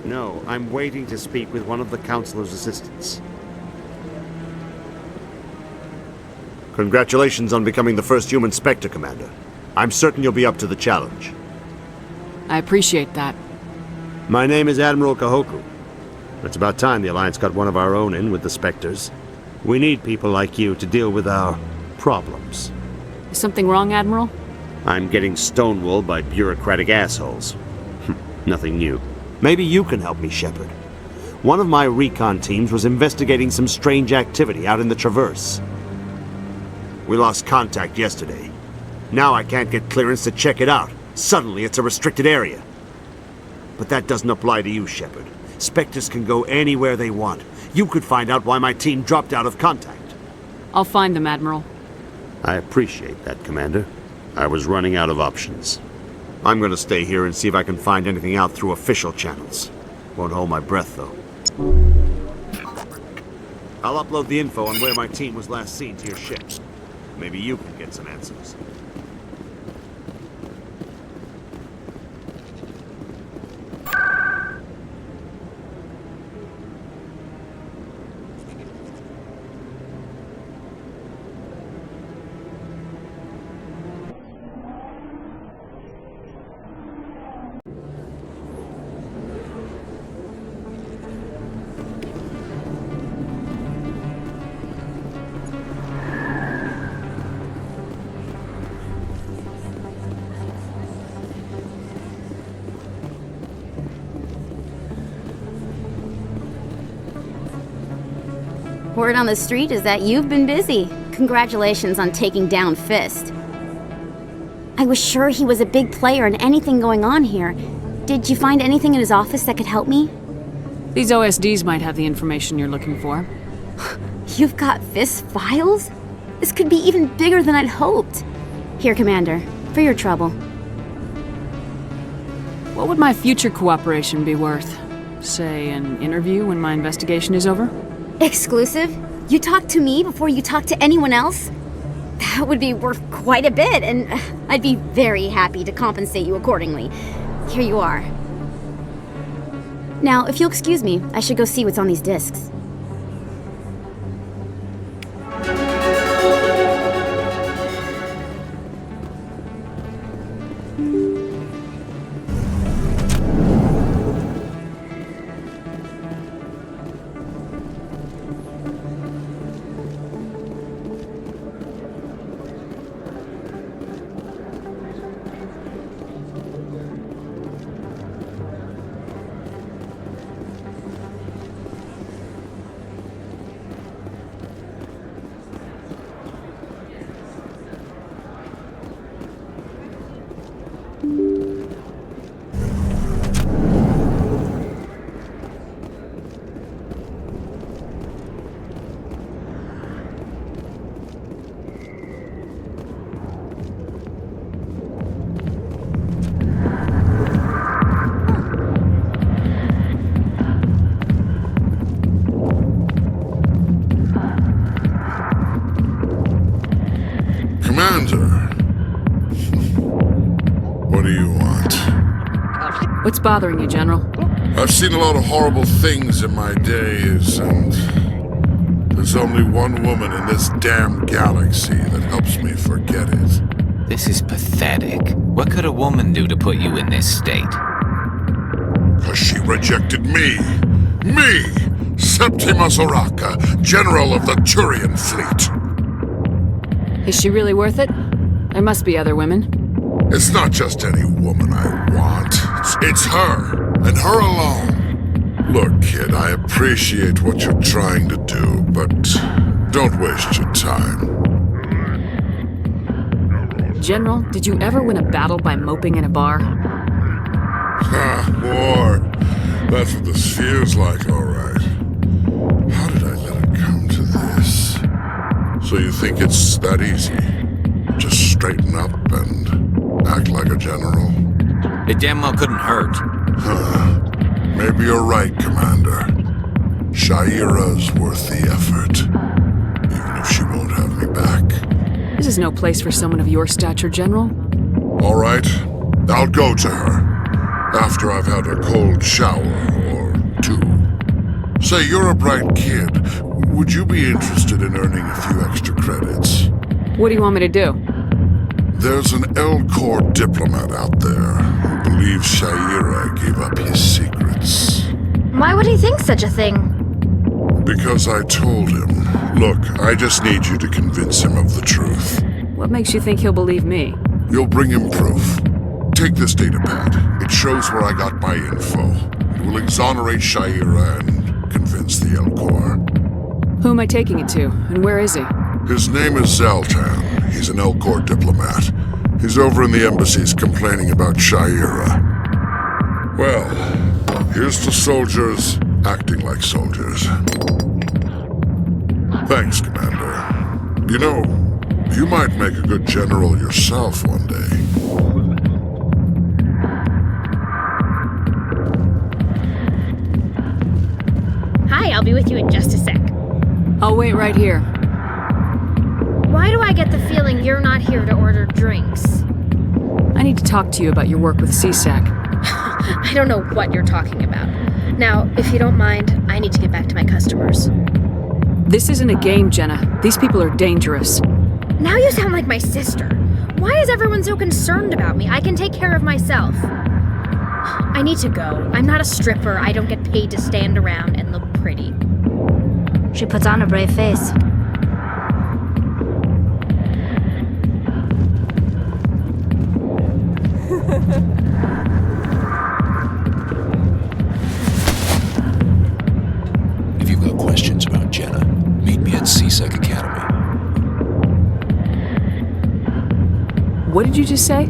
No, I'm waiting to speak with one of the Councilor's assistants. Congratulations on becoming the first human Spectre, Commander. I'm certain you'll be up to the challenge. I appreciate that. My name is Admiral Kahoku. It's about time the Alliance got one of our own in with the Spectres. We need people like you to deal with our problems. Is something wrong, Admiral? I'm getting stonewalled by bureaucratic assholes. Nothing new. Maybe you can help me, Shepard. One of my recon teams was investigating some strange activity out in the Traverse. We lost contact yesterday. Now I can't get clearance to check it out. Suddenly it's a restricted area. But that doesn't apply to you, Shepard. Spectres can go anywhere they want. You could find out why my team dropped out of contact. I'll find them, Admiral. I appreciate that, Commander. I was running out of options. I'm gonna stay here and see if I can find anything out through official channels. Won't hold my breath, though. I'll upload the info on where my team was last seen to your ship. Maybe you can get some answers. Word on the street is that you've been busy. Congratulations on taking down Fist. I was sure he was a big player in anything going on here. Did you find anything in his office that could help me? These OSDs might have the information you're looking for. You've got Fist's files? This could be even bigger than I'd hoped. Here, Commander, for your trouble. What would my future cooperation be worth? Say, an interview when my investigation is over? Exclusive? You talk to me before you talk to anyone else? That would be worth quite a bit, and I'd be very happy to compensate you accordingly. Here you are. Now, if you'll excuse me, I should go see what's on these discs. What do you want? What's bothering you, General? I've seen a lot of horrible things in my days, and there's only one woman in this damn galaxy that helps me forget it. This is pathetic. What could a woman do to put you in this state? 'Cause she rejected me! Me! Septimus Oraka, General of the Turian Fleet! Is she really worth it? There must be other women. It's not just any woman I want. It's her, and her alone. Look, kid, I appreciate what you're trying to do, but don't waste your time. General, did you ever win a battle by moping in a bar? Ha, war. That's what this feels like, all right. How did I let it come to this? So you think it's that easy? Just straighten up and act like a general? It damn well couldn't hurt. Huh. Maybe you're right, Commander. Shaira's worth the effort. Even if she won't have me back. This is no place for someone of your stature, General. All right. I'll go to her. After I've had a cold shower or two. Say, you're a bright kid. Would you be interested in earning a few extra credits? What do you want me to do? There's an L-Corps diplomat out there who believes Shaira gave up his secrets. Why would he think such a thing? Because I told him. Look, I just need you to convince him of the truth. What makes you think he'll believe me? You'll bring him proof. Take this datapad. It shows where I got my info. It will exonerate Shaira and convince the L-Corps. Who am I taking it to, and where is he? His name is Zaltan. He's an L-Corps diplomat. He's over in the embassies complaining about Shaira. Well, here's to soldiers acting like soldiers. Thanks, Commander. You know, you might make a good general yourself one day. Hi, I'll be with you in just a sec. I'll wait right here. Why do I get the feeling you're not here to order drinks? I need to talk to you about your work with CSAC. I don't know what you're talking about. Now, if you don't mind, I need to get back to my customers. This isn't a game, Jenna. These people are dangerous. Now you sound like my sister. Why is everyone so concerned about me? I can take care of myself. I need to go. I'm not a stripper. I don't get paid to stand around and look pretty. She puts on a brave face. If you've got questions about Jenna, meet What did you just say?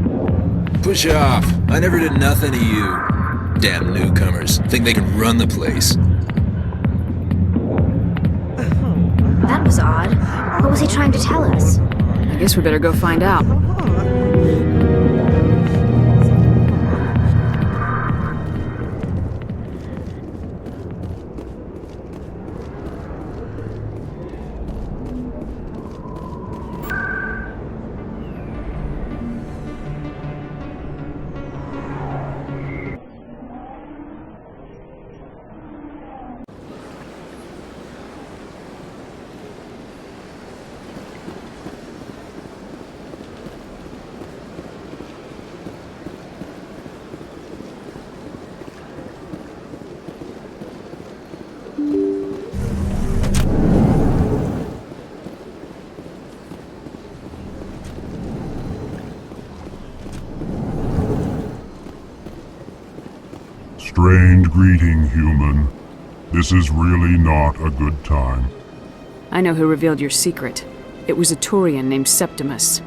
Push off. I never did nothing to you. Damn newcomers. Think they can run the place. That was odd. What was he trying to tell us? I guess we better go find out. Strained greeting, human. This is really not a good time. I know who revealed your secret. It was a Turian named Septimus.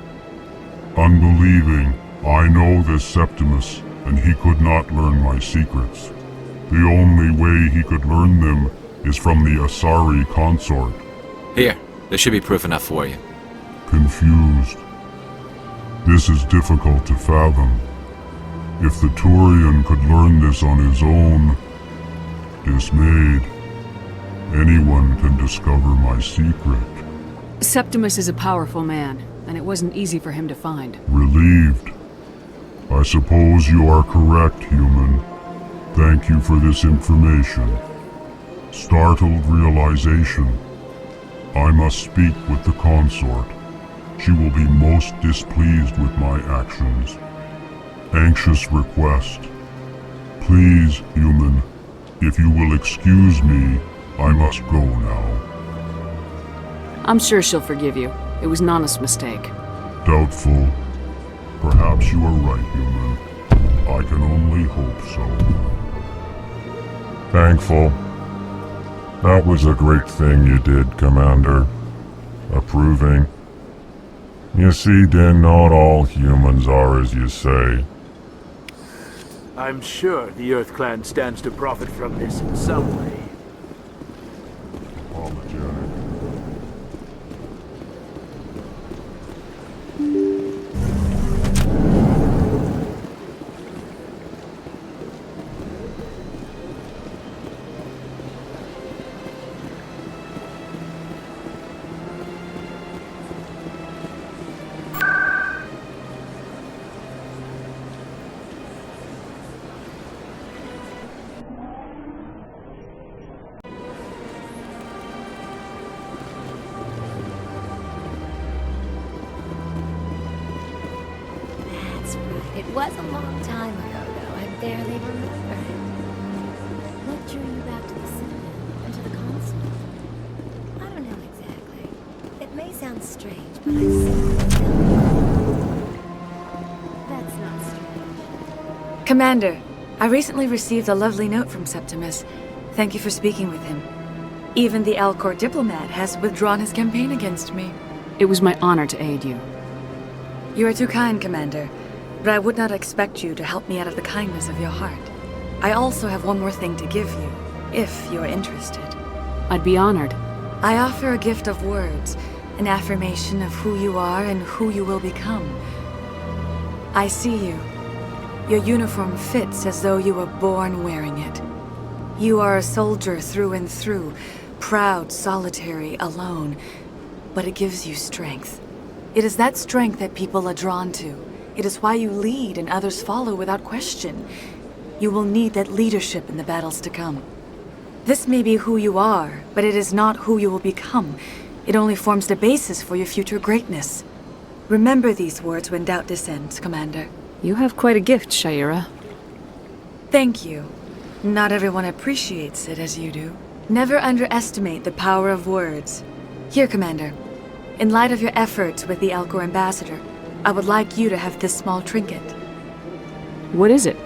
Unbelieving, I know this Septimus, and he could not learn my secrets. The only way he could learn them is from the Asari consort. Here, there should be proof enough for you. Confused. This is difficult to fathom. If the Turian could learn this on his own, dismayed, anyone can discover my secret. Septimus is a powerful man, and it wasn't easy for him to find. Relieved. I suppose you are correct, human. Thank you for this information. Startled realization. I must speak with the consort. She will be most displeased with my actions. Anxious request. Please, human, if you will excuse me, I must go now. I'm sure she'll forgive you. It was Nana's mistake. Doubtful. Perhaps you are right, human. I can only hope so. Thankful. That was a great thing you did, Commander. Approving. You see, then not all humans are as you say. I'm sure the Earth Clan stands to profit from this in some way. Apologetic. It was a long time ago, though. I barely remember. What drew you back to the cinema and to the console? I don't know exactly. It may sound strange, but I simply don't. That's not strange. Commander, I recently received a lovely note from Septimus. Thank you for speaking with him. Even the Alcor diplomat has withdrawn his campaign against me. It was my honor to aid you. You are too kind, Commander. But I would not expect you to help me out of the kindness of your heart. I also have one more thing to give you, if you are interested. I'd be honored. I offer a gift of words, an affirmation of who you are and who you will become. I see you. Your uniform fits as though you were born wearing it. You are a soldier through and through, proud, solitary, alone, but it gives you strength. It is that strength that people are drawn to. It is why you lead and others follow without question. You will need that leadership in the battles to come. This may be who you are, but it is not who you will become. It only forms the basis for your future greatness. Remember these words when doubt descends, Commander. You have quite a gift, Shaira. Thank you. Not everyone appreciates it as you do. Never underestimate the power of words. Here, Commander. In light of your efforts with the Alcor ambassador, I would like you to have this small trinket. What is it?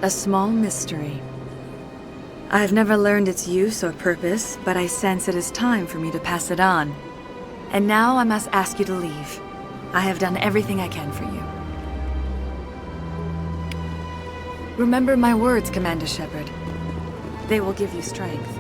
A small mystery. I have never learned its use or purpose, but I sense it is time for me to pass it on. And now I must ask you to leave. I have done everything I can for you. Remember my words, Commander Shepard. They will give you strength.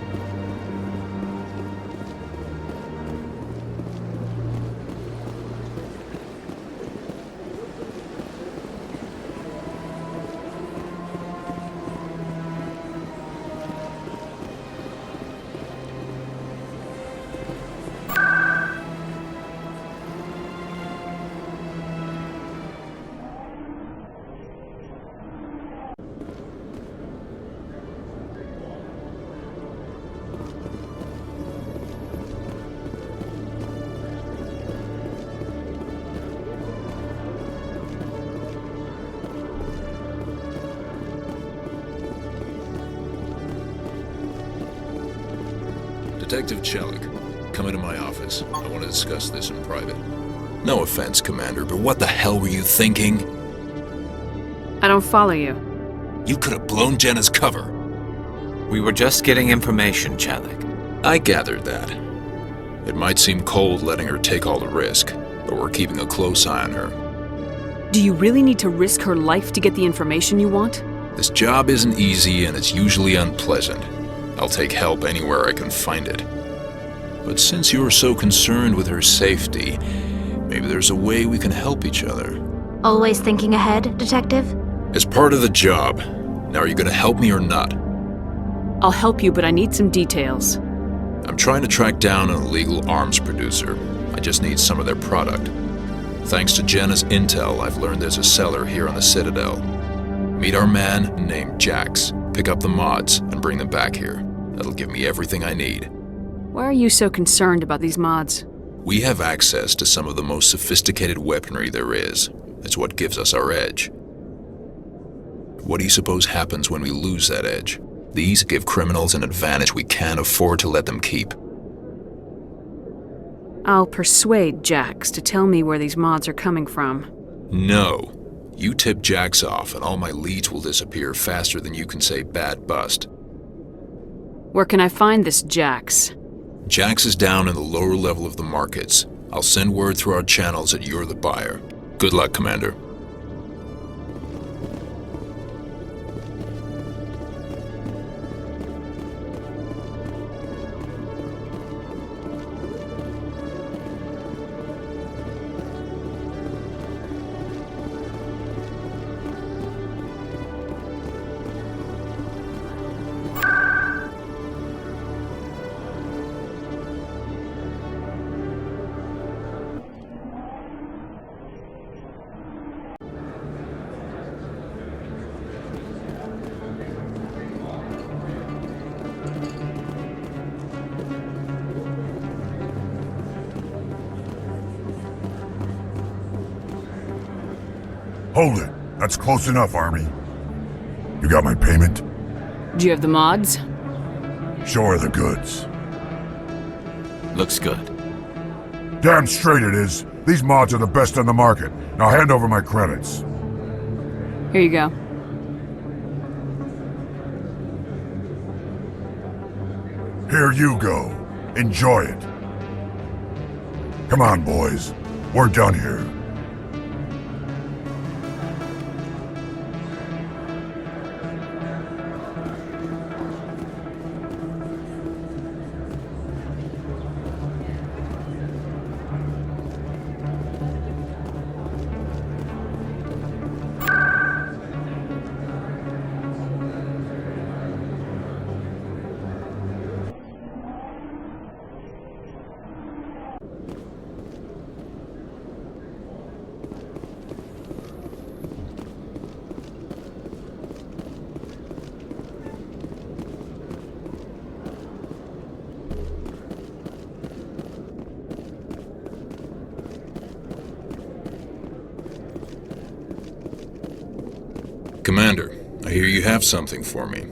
Detective Chelik, come into my office. I want to discuss this in private. No offense, Commander, but what the hell were you thinking? I don't follow you. You could have blown Jenna's cover. We were just getting information, Chelik. I gathered that. It might seem cold letting her take all the risk, but we're keeping a close eye on her. Do you really need to risk her life to get the information you want? This job isn't easy and it's usually unpleasant. I'll take help anywhere I can find it. But since you're so concerned with her safety, maybe there's a way we can help each other. Always thinking ahead, Detective? As part of the job. Now, are you going to help me or not? I'll help you, but I need some details. I'm trying to track down an illegal arms producer. I just need some of their product. Thanks to Jenna's intel, I've learned there's a seller here on the Citadel. Meet our man named Jax. Pick up the mods and bring them back here. That'll give me everything I need. Why are you so concerned about these mods? We have access to some of the most sophisticated weaponry there is. It's what gives us our edge. What do you suppose happens when we lose that edge? These give criminals an advantage we can't afford to let them keep. I'll persuade Jax to tell me where these mods are coming from. No. You tip Jax off and all my leads will disappear faster than you can say bad bust. Where can I find this Jax? Jax is down in the lower level of the markets. I'll send word through our channels that you're the buyer. Good luck, Commander. Hold it. That's close enough, Army. You got my payment? Do you have the mods? Show her the goods. Looks good. Damn straight it is. These mods are the best on the market. Now hand over my credits. Here you go. Here you go. Enjoy it. Come on, boys. We're done here. Commander, I hear you have something for me.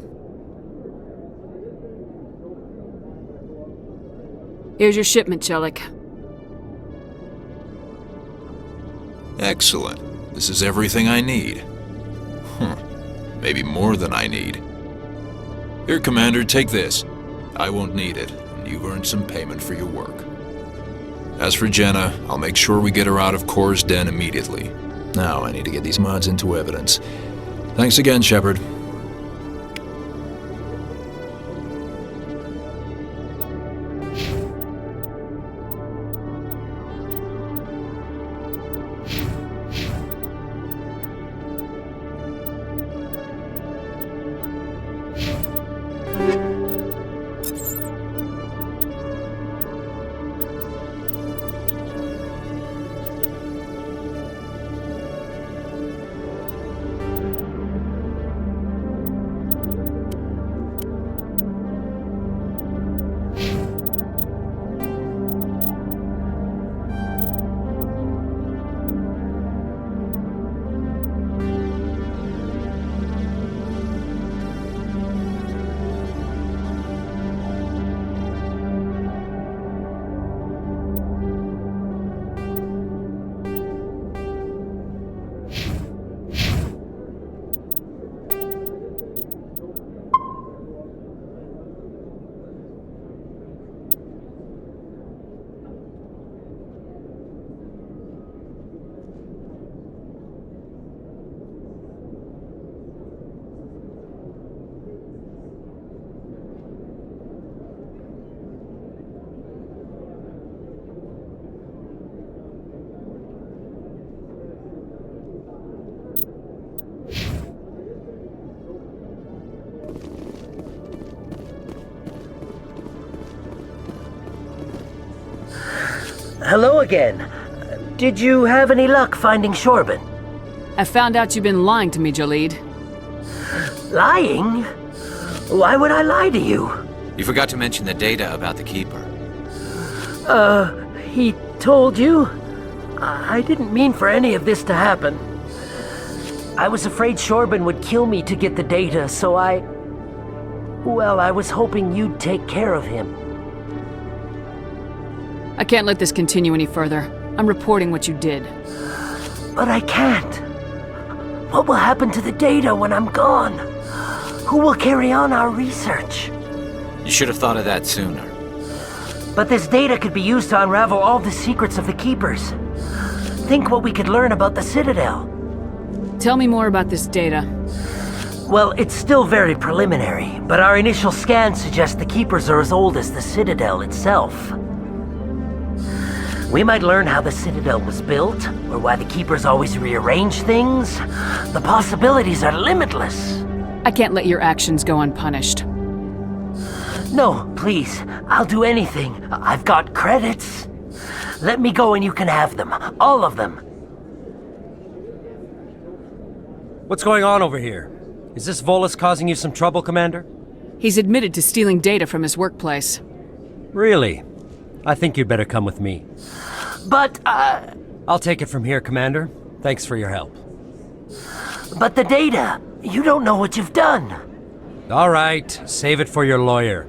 Here's your shipment, Chelik. Excellent. This is everything I need. Maybe more than I need. Here, Commander, take this. I won't need it, and you've earned some payment for your work. As for Jenna, I'll make sure we get her out of Core's den immediately. Now I need to get these mods into evidence. Thanks again, Shepard. Hello again. Did you have any luck finding Shorban? I found out you've been lying to me, Jalid. Lying? Why would I lie to you? You forgot to mention the data about the Keeper. He told you? I didn't mean for any of this to happen. I was afraid Shorban would kill me to get the data, so well, I was hoping you'd take care of him. I can't let this continue any further. I'm reporting what you did. But I can't. What will happen to the data when I'm gone? Who will carry on our research? You should have thought of that sooner. But this data could be used to unravel all the secrets of the Keepers. Think what we could learn about the Citadel. Tell me more about this data. Well, it's still very preliminary, but our initial scans suggest the Keepers are as old as the Citadel itself. We might learn how the Citadel was built, or why the Keepers always rearrange things. The possibilities are limitless. I can't let your actions go unpunished. No, please. I'll do anything. I've got credits. Let me go and you can have them. All of them. What's going on over here? Is this Volus causing you some trouble, Commander? He's admitted to stealing data from his workplace. Really? I think you'd better come with me. But, I'll take it from here, Commander. Thanks for your help. But the data! You don't know what you've done! All right, save it for your lawyer.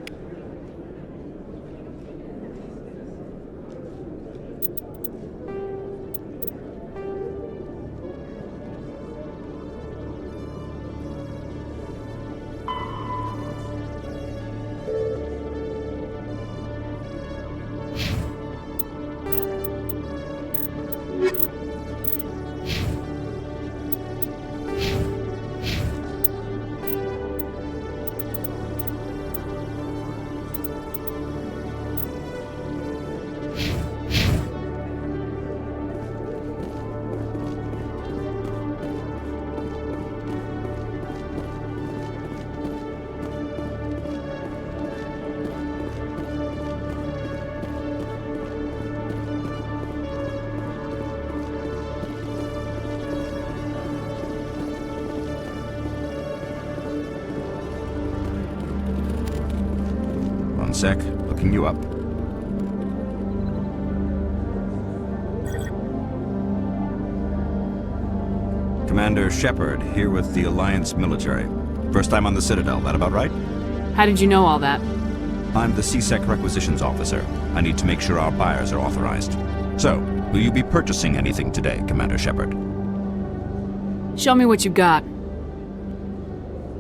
One sec, looking you up. Commander Shepard, here with the Alliance military. First time on the Citadel, that about right? How did you know all that? I'm the CSEC requisitions officer. I need to make sure our buyers are authorized. So, will you be purchasing anything today, Commander Shepard? Show me what you got.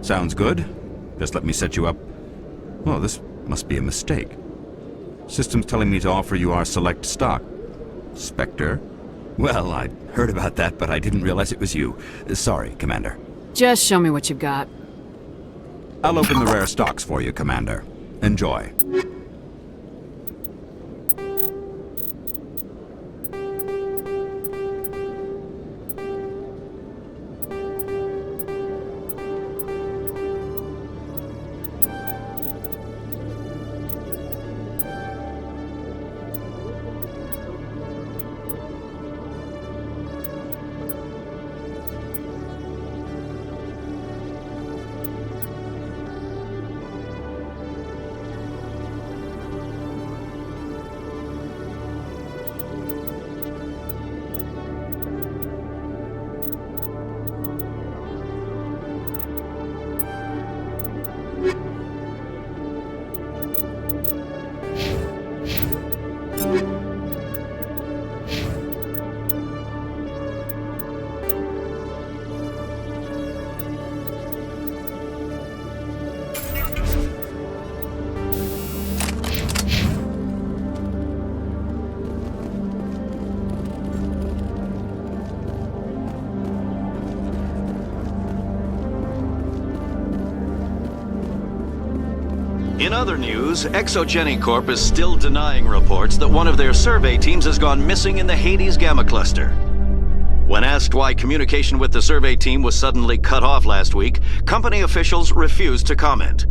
Sounds good. Just let me set you up. Oh, this must be a mistake. System's telling me to offer you our select stock. Spectre? Well, I'd heard about that, but I didn't realize it was you. Sorry, Commander. Just show me what you've got. I'll open the rare stocks for you, Commander. Enjoy. In other news, Exogeny Corp is still denying reports that one of their survey teams has gone missing in the Hades Gamma Cluster. When asked why communication with the survey team was suddenly cut off last week, company officials refused to comment.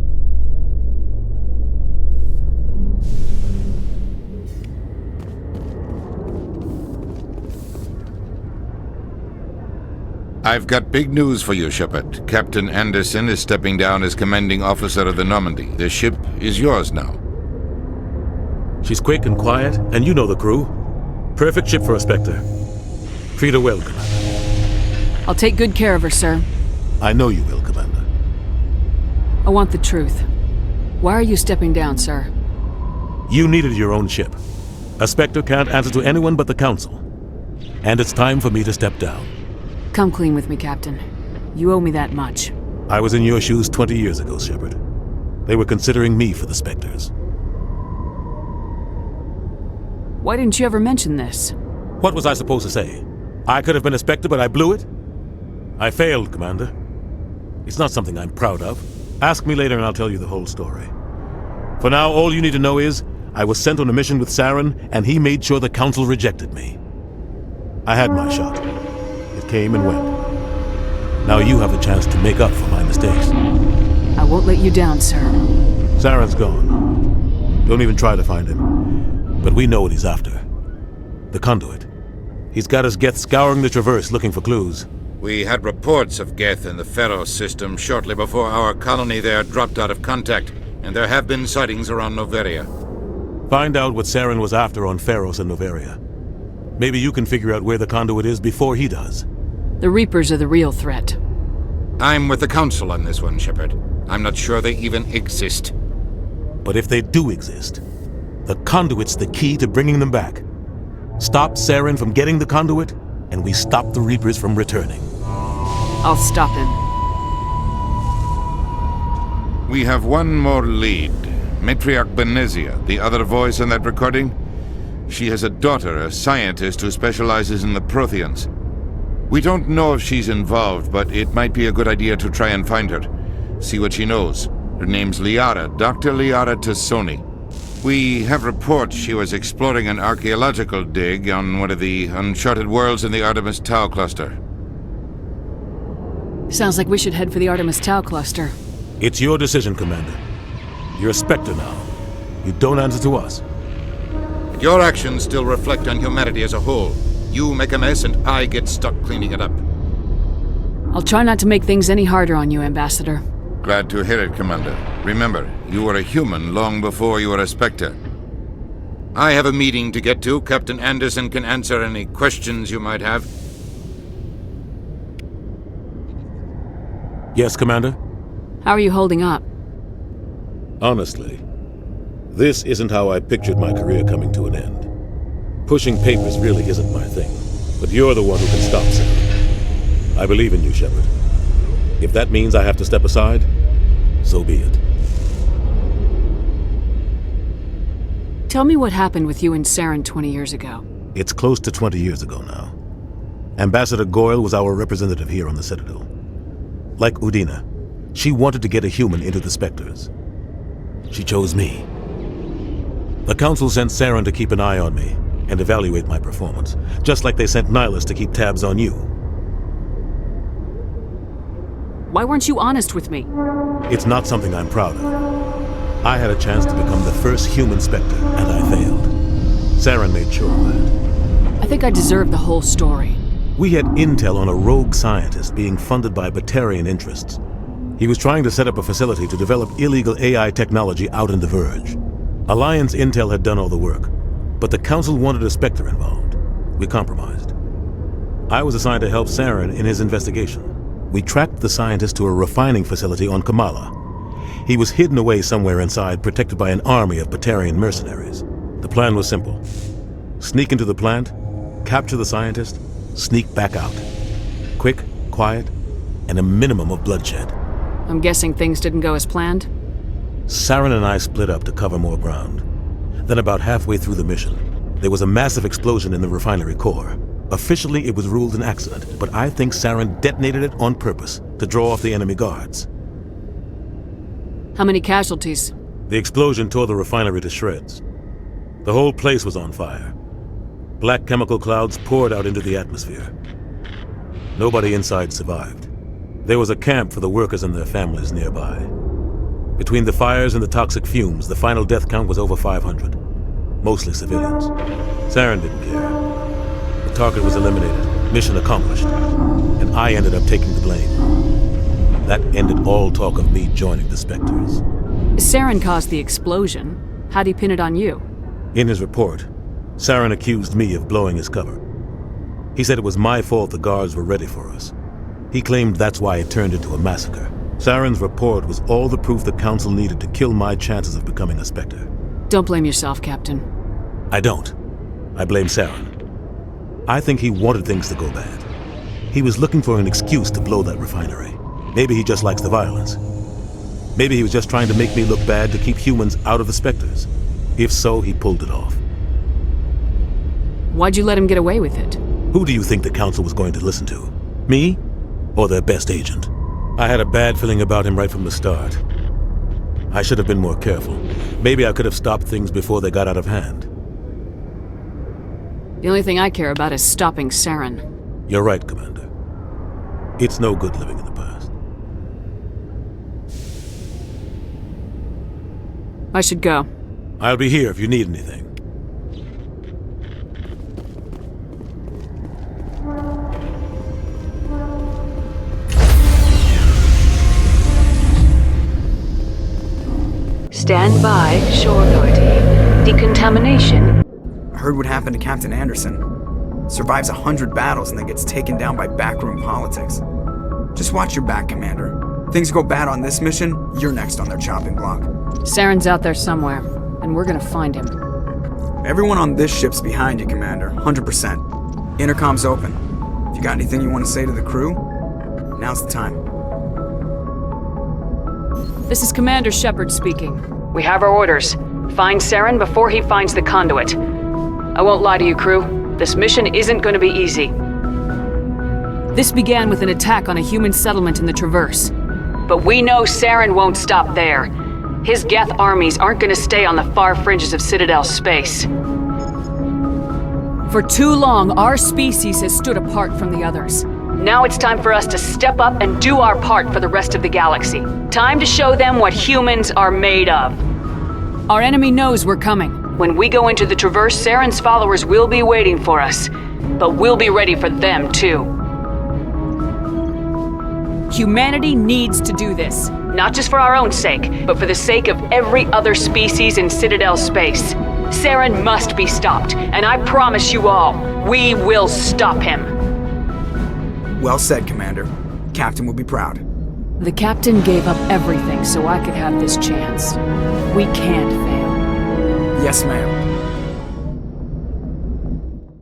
I've got big news for you, Shepard. Captain Anderson is stepping down as commanding officer of the Normandy. The ship is yours now. She's quick and quiet, and you know the crew. Perfect ship for a Spectre. Treat her well, Commander. I'll take good care of her, sir. I know you will, Commander. I want the truth. Why are you stepping down, sir? You needed your own ship. A Spectre can't answer to anyone but the Council. And it's time for me to step down. Come clean with me, Captain. You owe me that much. I was in your shoes 20 years ago, Shepard. They were considering me for the Spectres. Why didn't you ever mention this? What was I supposed to say? I could have been a Spectre, but I blew it? I failed, Commander. It's not something I'm proud of. Ask me later and I'll tell you the whole story. For now, all you need to know is, I was sent on a mission with Saren, and he made sure the Council rejected me. I had my shot. It came and went. Now you have the chance to make up for my mistakes. I won't let you down, sir. Saren's gone. Don't even try to find him. But we know what he's after. The conduit. He's got his Geth scouring the Traverse looking for clues. We had reports of Geth in the Pharos system shortly before our colony there dropped out of contact, and there have been sightings around Noveria. Find out what Saren was after on Pharos and Noveria. Maybe you can figure out where the conduit is before he does. The Reapers are the real threat. I'm with the Council on this one, Shepard. I'm not sure they even exist. But if they do exist, the conduit's the key to bringing them back. Stop Saren from getting the conduit, and we stop the Reapers from returning. I'll stop him. We have one more lead. Matriarch Benezia, the other voice in that recording. She has a daughter, a scientist who specializes in the Protheans. We don't know if she's involved, but it might be a good idea to try and find her. See what she knows. Her name's Liara, Dr. Liara Tassoni. We have reports she was exploring an archaeological dig on one of the uncharted worlds in the Artemis Tau cluster. Sounds like we should head for the Artemis Tau cluster. It's your decision, Commander. You're a Spectre now. You don't answer to us. Your actions still reflect on humanity as a whole. You make a mess and I get stuck cleaning it up. I'll try not to make things any harder on you, Ambassador. Glad to hear it, Commander. Remember, you were a human long before you were a Spectre. I have a meeting to get to. Captain Anderson can answer any questions you might have. Yes, Commander? How are you holding up? Honestly, this isn't how I pictured my career coming to an end. Pushing papers really isn't my thing, but you're the one who can stop Sam. I believe in you, Shepard. If that means I have to step aside, so be it. Tell me what happened with you and Saren 20 years ago. It's close to 20 years ago now. Ambassador Goyle was our representative here on the Citadel. Like Udina, she wanted to get a human into the Spectres. She chose me. The Council sent Saren to keep an eye on me and evaluate my performance, just like they sent Nihilus to keep tabs on you. Why weren't you honest with me? It's not something I'm proud of. I had a chance to become the first human Spectre, and I failed. Saren made sure of that. I think I deserve the whole story. We had intel on a rogue scientist being funded by Batarian interests. He was trying to set up a facility to develop illegal AI technology out in the Verge. Alliance intel had done all the work, but the Council wanted a Spectre involved. We compromised. I was assigned to help Saren in his investigation. We tracked the scientist to a refining facility on Kamala. He was hidden away somewhere inside, protected by an army of Batarian mercenaries. The plan was simple. Sneak into the plant, capture the scientist, sneak back out. Quick, quiet, and a minimum of bloodshed. I'm guessing things didn't go as planned? Saren and I split up to cover more ground. Then about halfway through the mission, there was a massive explosion in the refinery core. Officially, it was ruled an accident, but I think Saren detonated it on purpose to draw off the enemy guards. How many casualties? The explosion tore the refinery to shreds. The whole place was on fire. Black chemical clouds poured out into the atmosphere. Nobody inside survived. There was a camp for the workers and their families nearby. Between the fires and the toxic fumes, the final death count was over 500. Mostly civilians. Saren didn't care. The target was eliminated, mission accomplished, and I ended up taking the blame. That ended all talk of me joining the Spectres. Saren caused the explosion. How'd he pin it on you? In his report, Saren accused me of blowing his cover. He said it was my fault the guards were ready for us. He claimed that's why it turned into a massacre. Saren's report was all the proof the Council needed to kill my chances of becoming a Spectre. Don't blame yourself, Captain. I don't. I blame Saren. I think he wanted things to go bad. He was looking for an excuse to blow that refinery. Maybe he just likes the violence. Maybe he was just trying to make me look bad to keep humans out of the Spectres. If so, he pulled it off. Why'd you let him get away with it? Who do you think the Council was going to listen to? Me? Or their best agent? I had a bad feeling about him right from the start. I should have been more careful. Maybe I could have stopped things before they got out of hand. The only thing I care about is stopping Saren. You're right, Commander. It's no good living in the past. I should go. I'll be here if you need anything. Stand by, shore authority. Decontamination. Heard what happened to Captain Anderson. Survives 100 battles and then gets taken down by backroom politics. Just watch your back, Commander. Things go bad on this mission, you're next on their chopping block. Saren's out there somewhere, and we're gonna find him. Everyone on this ship's behind you, Commander. 100%. Intercom's open. If you got anything you want to say to the crew, now's the time. This is Commander Shepard speaking. We have our orders. Find Saren before he finds the conduit. I won't lie to you, crew. This mission isn't going to be easy. This began with an attack on a human settlement in the Traverse. But we know Saren won't stop there. His Geth armies aren't going to stay on the far fringes of Citadel space. For too long, our species has stood apart from the others. Now it's time for us to step up and do our part for the rest of the galaxy. Time to show them what humans are made of. Our enemy knows we're coming. When we go into the Traverse, Saren's followers will be waiting for us. But we'll be ready for them, too. Humanity needs to do this. Not just for our own sake, but for the sake of every other species in Citadel space. Saren must be stopped, and I promise you all, we will stop him. Well said, Commander. Captain will be proud. The Captain gave up everything so I could have this chance. We can't fail. Yes, ma'am.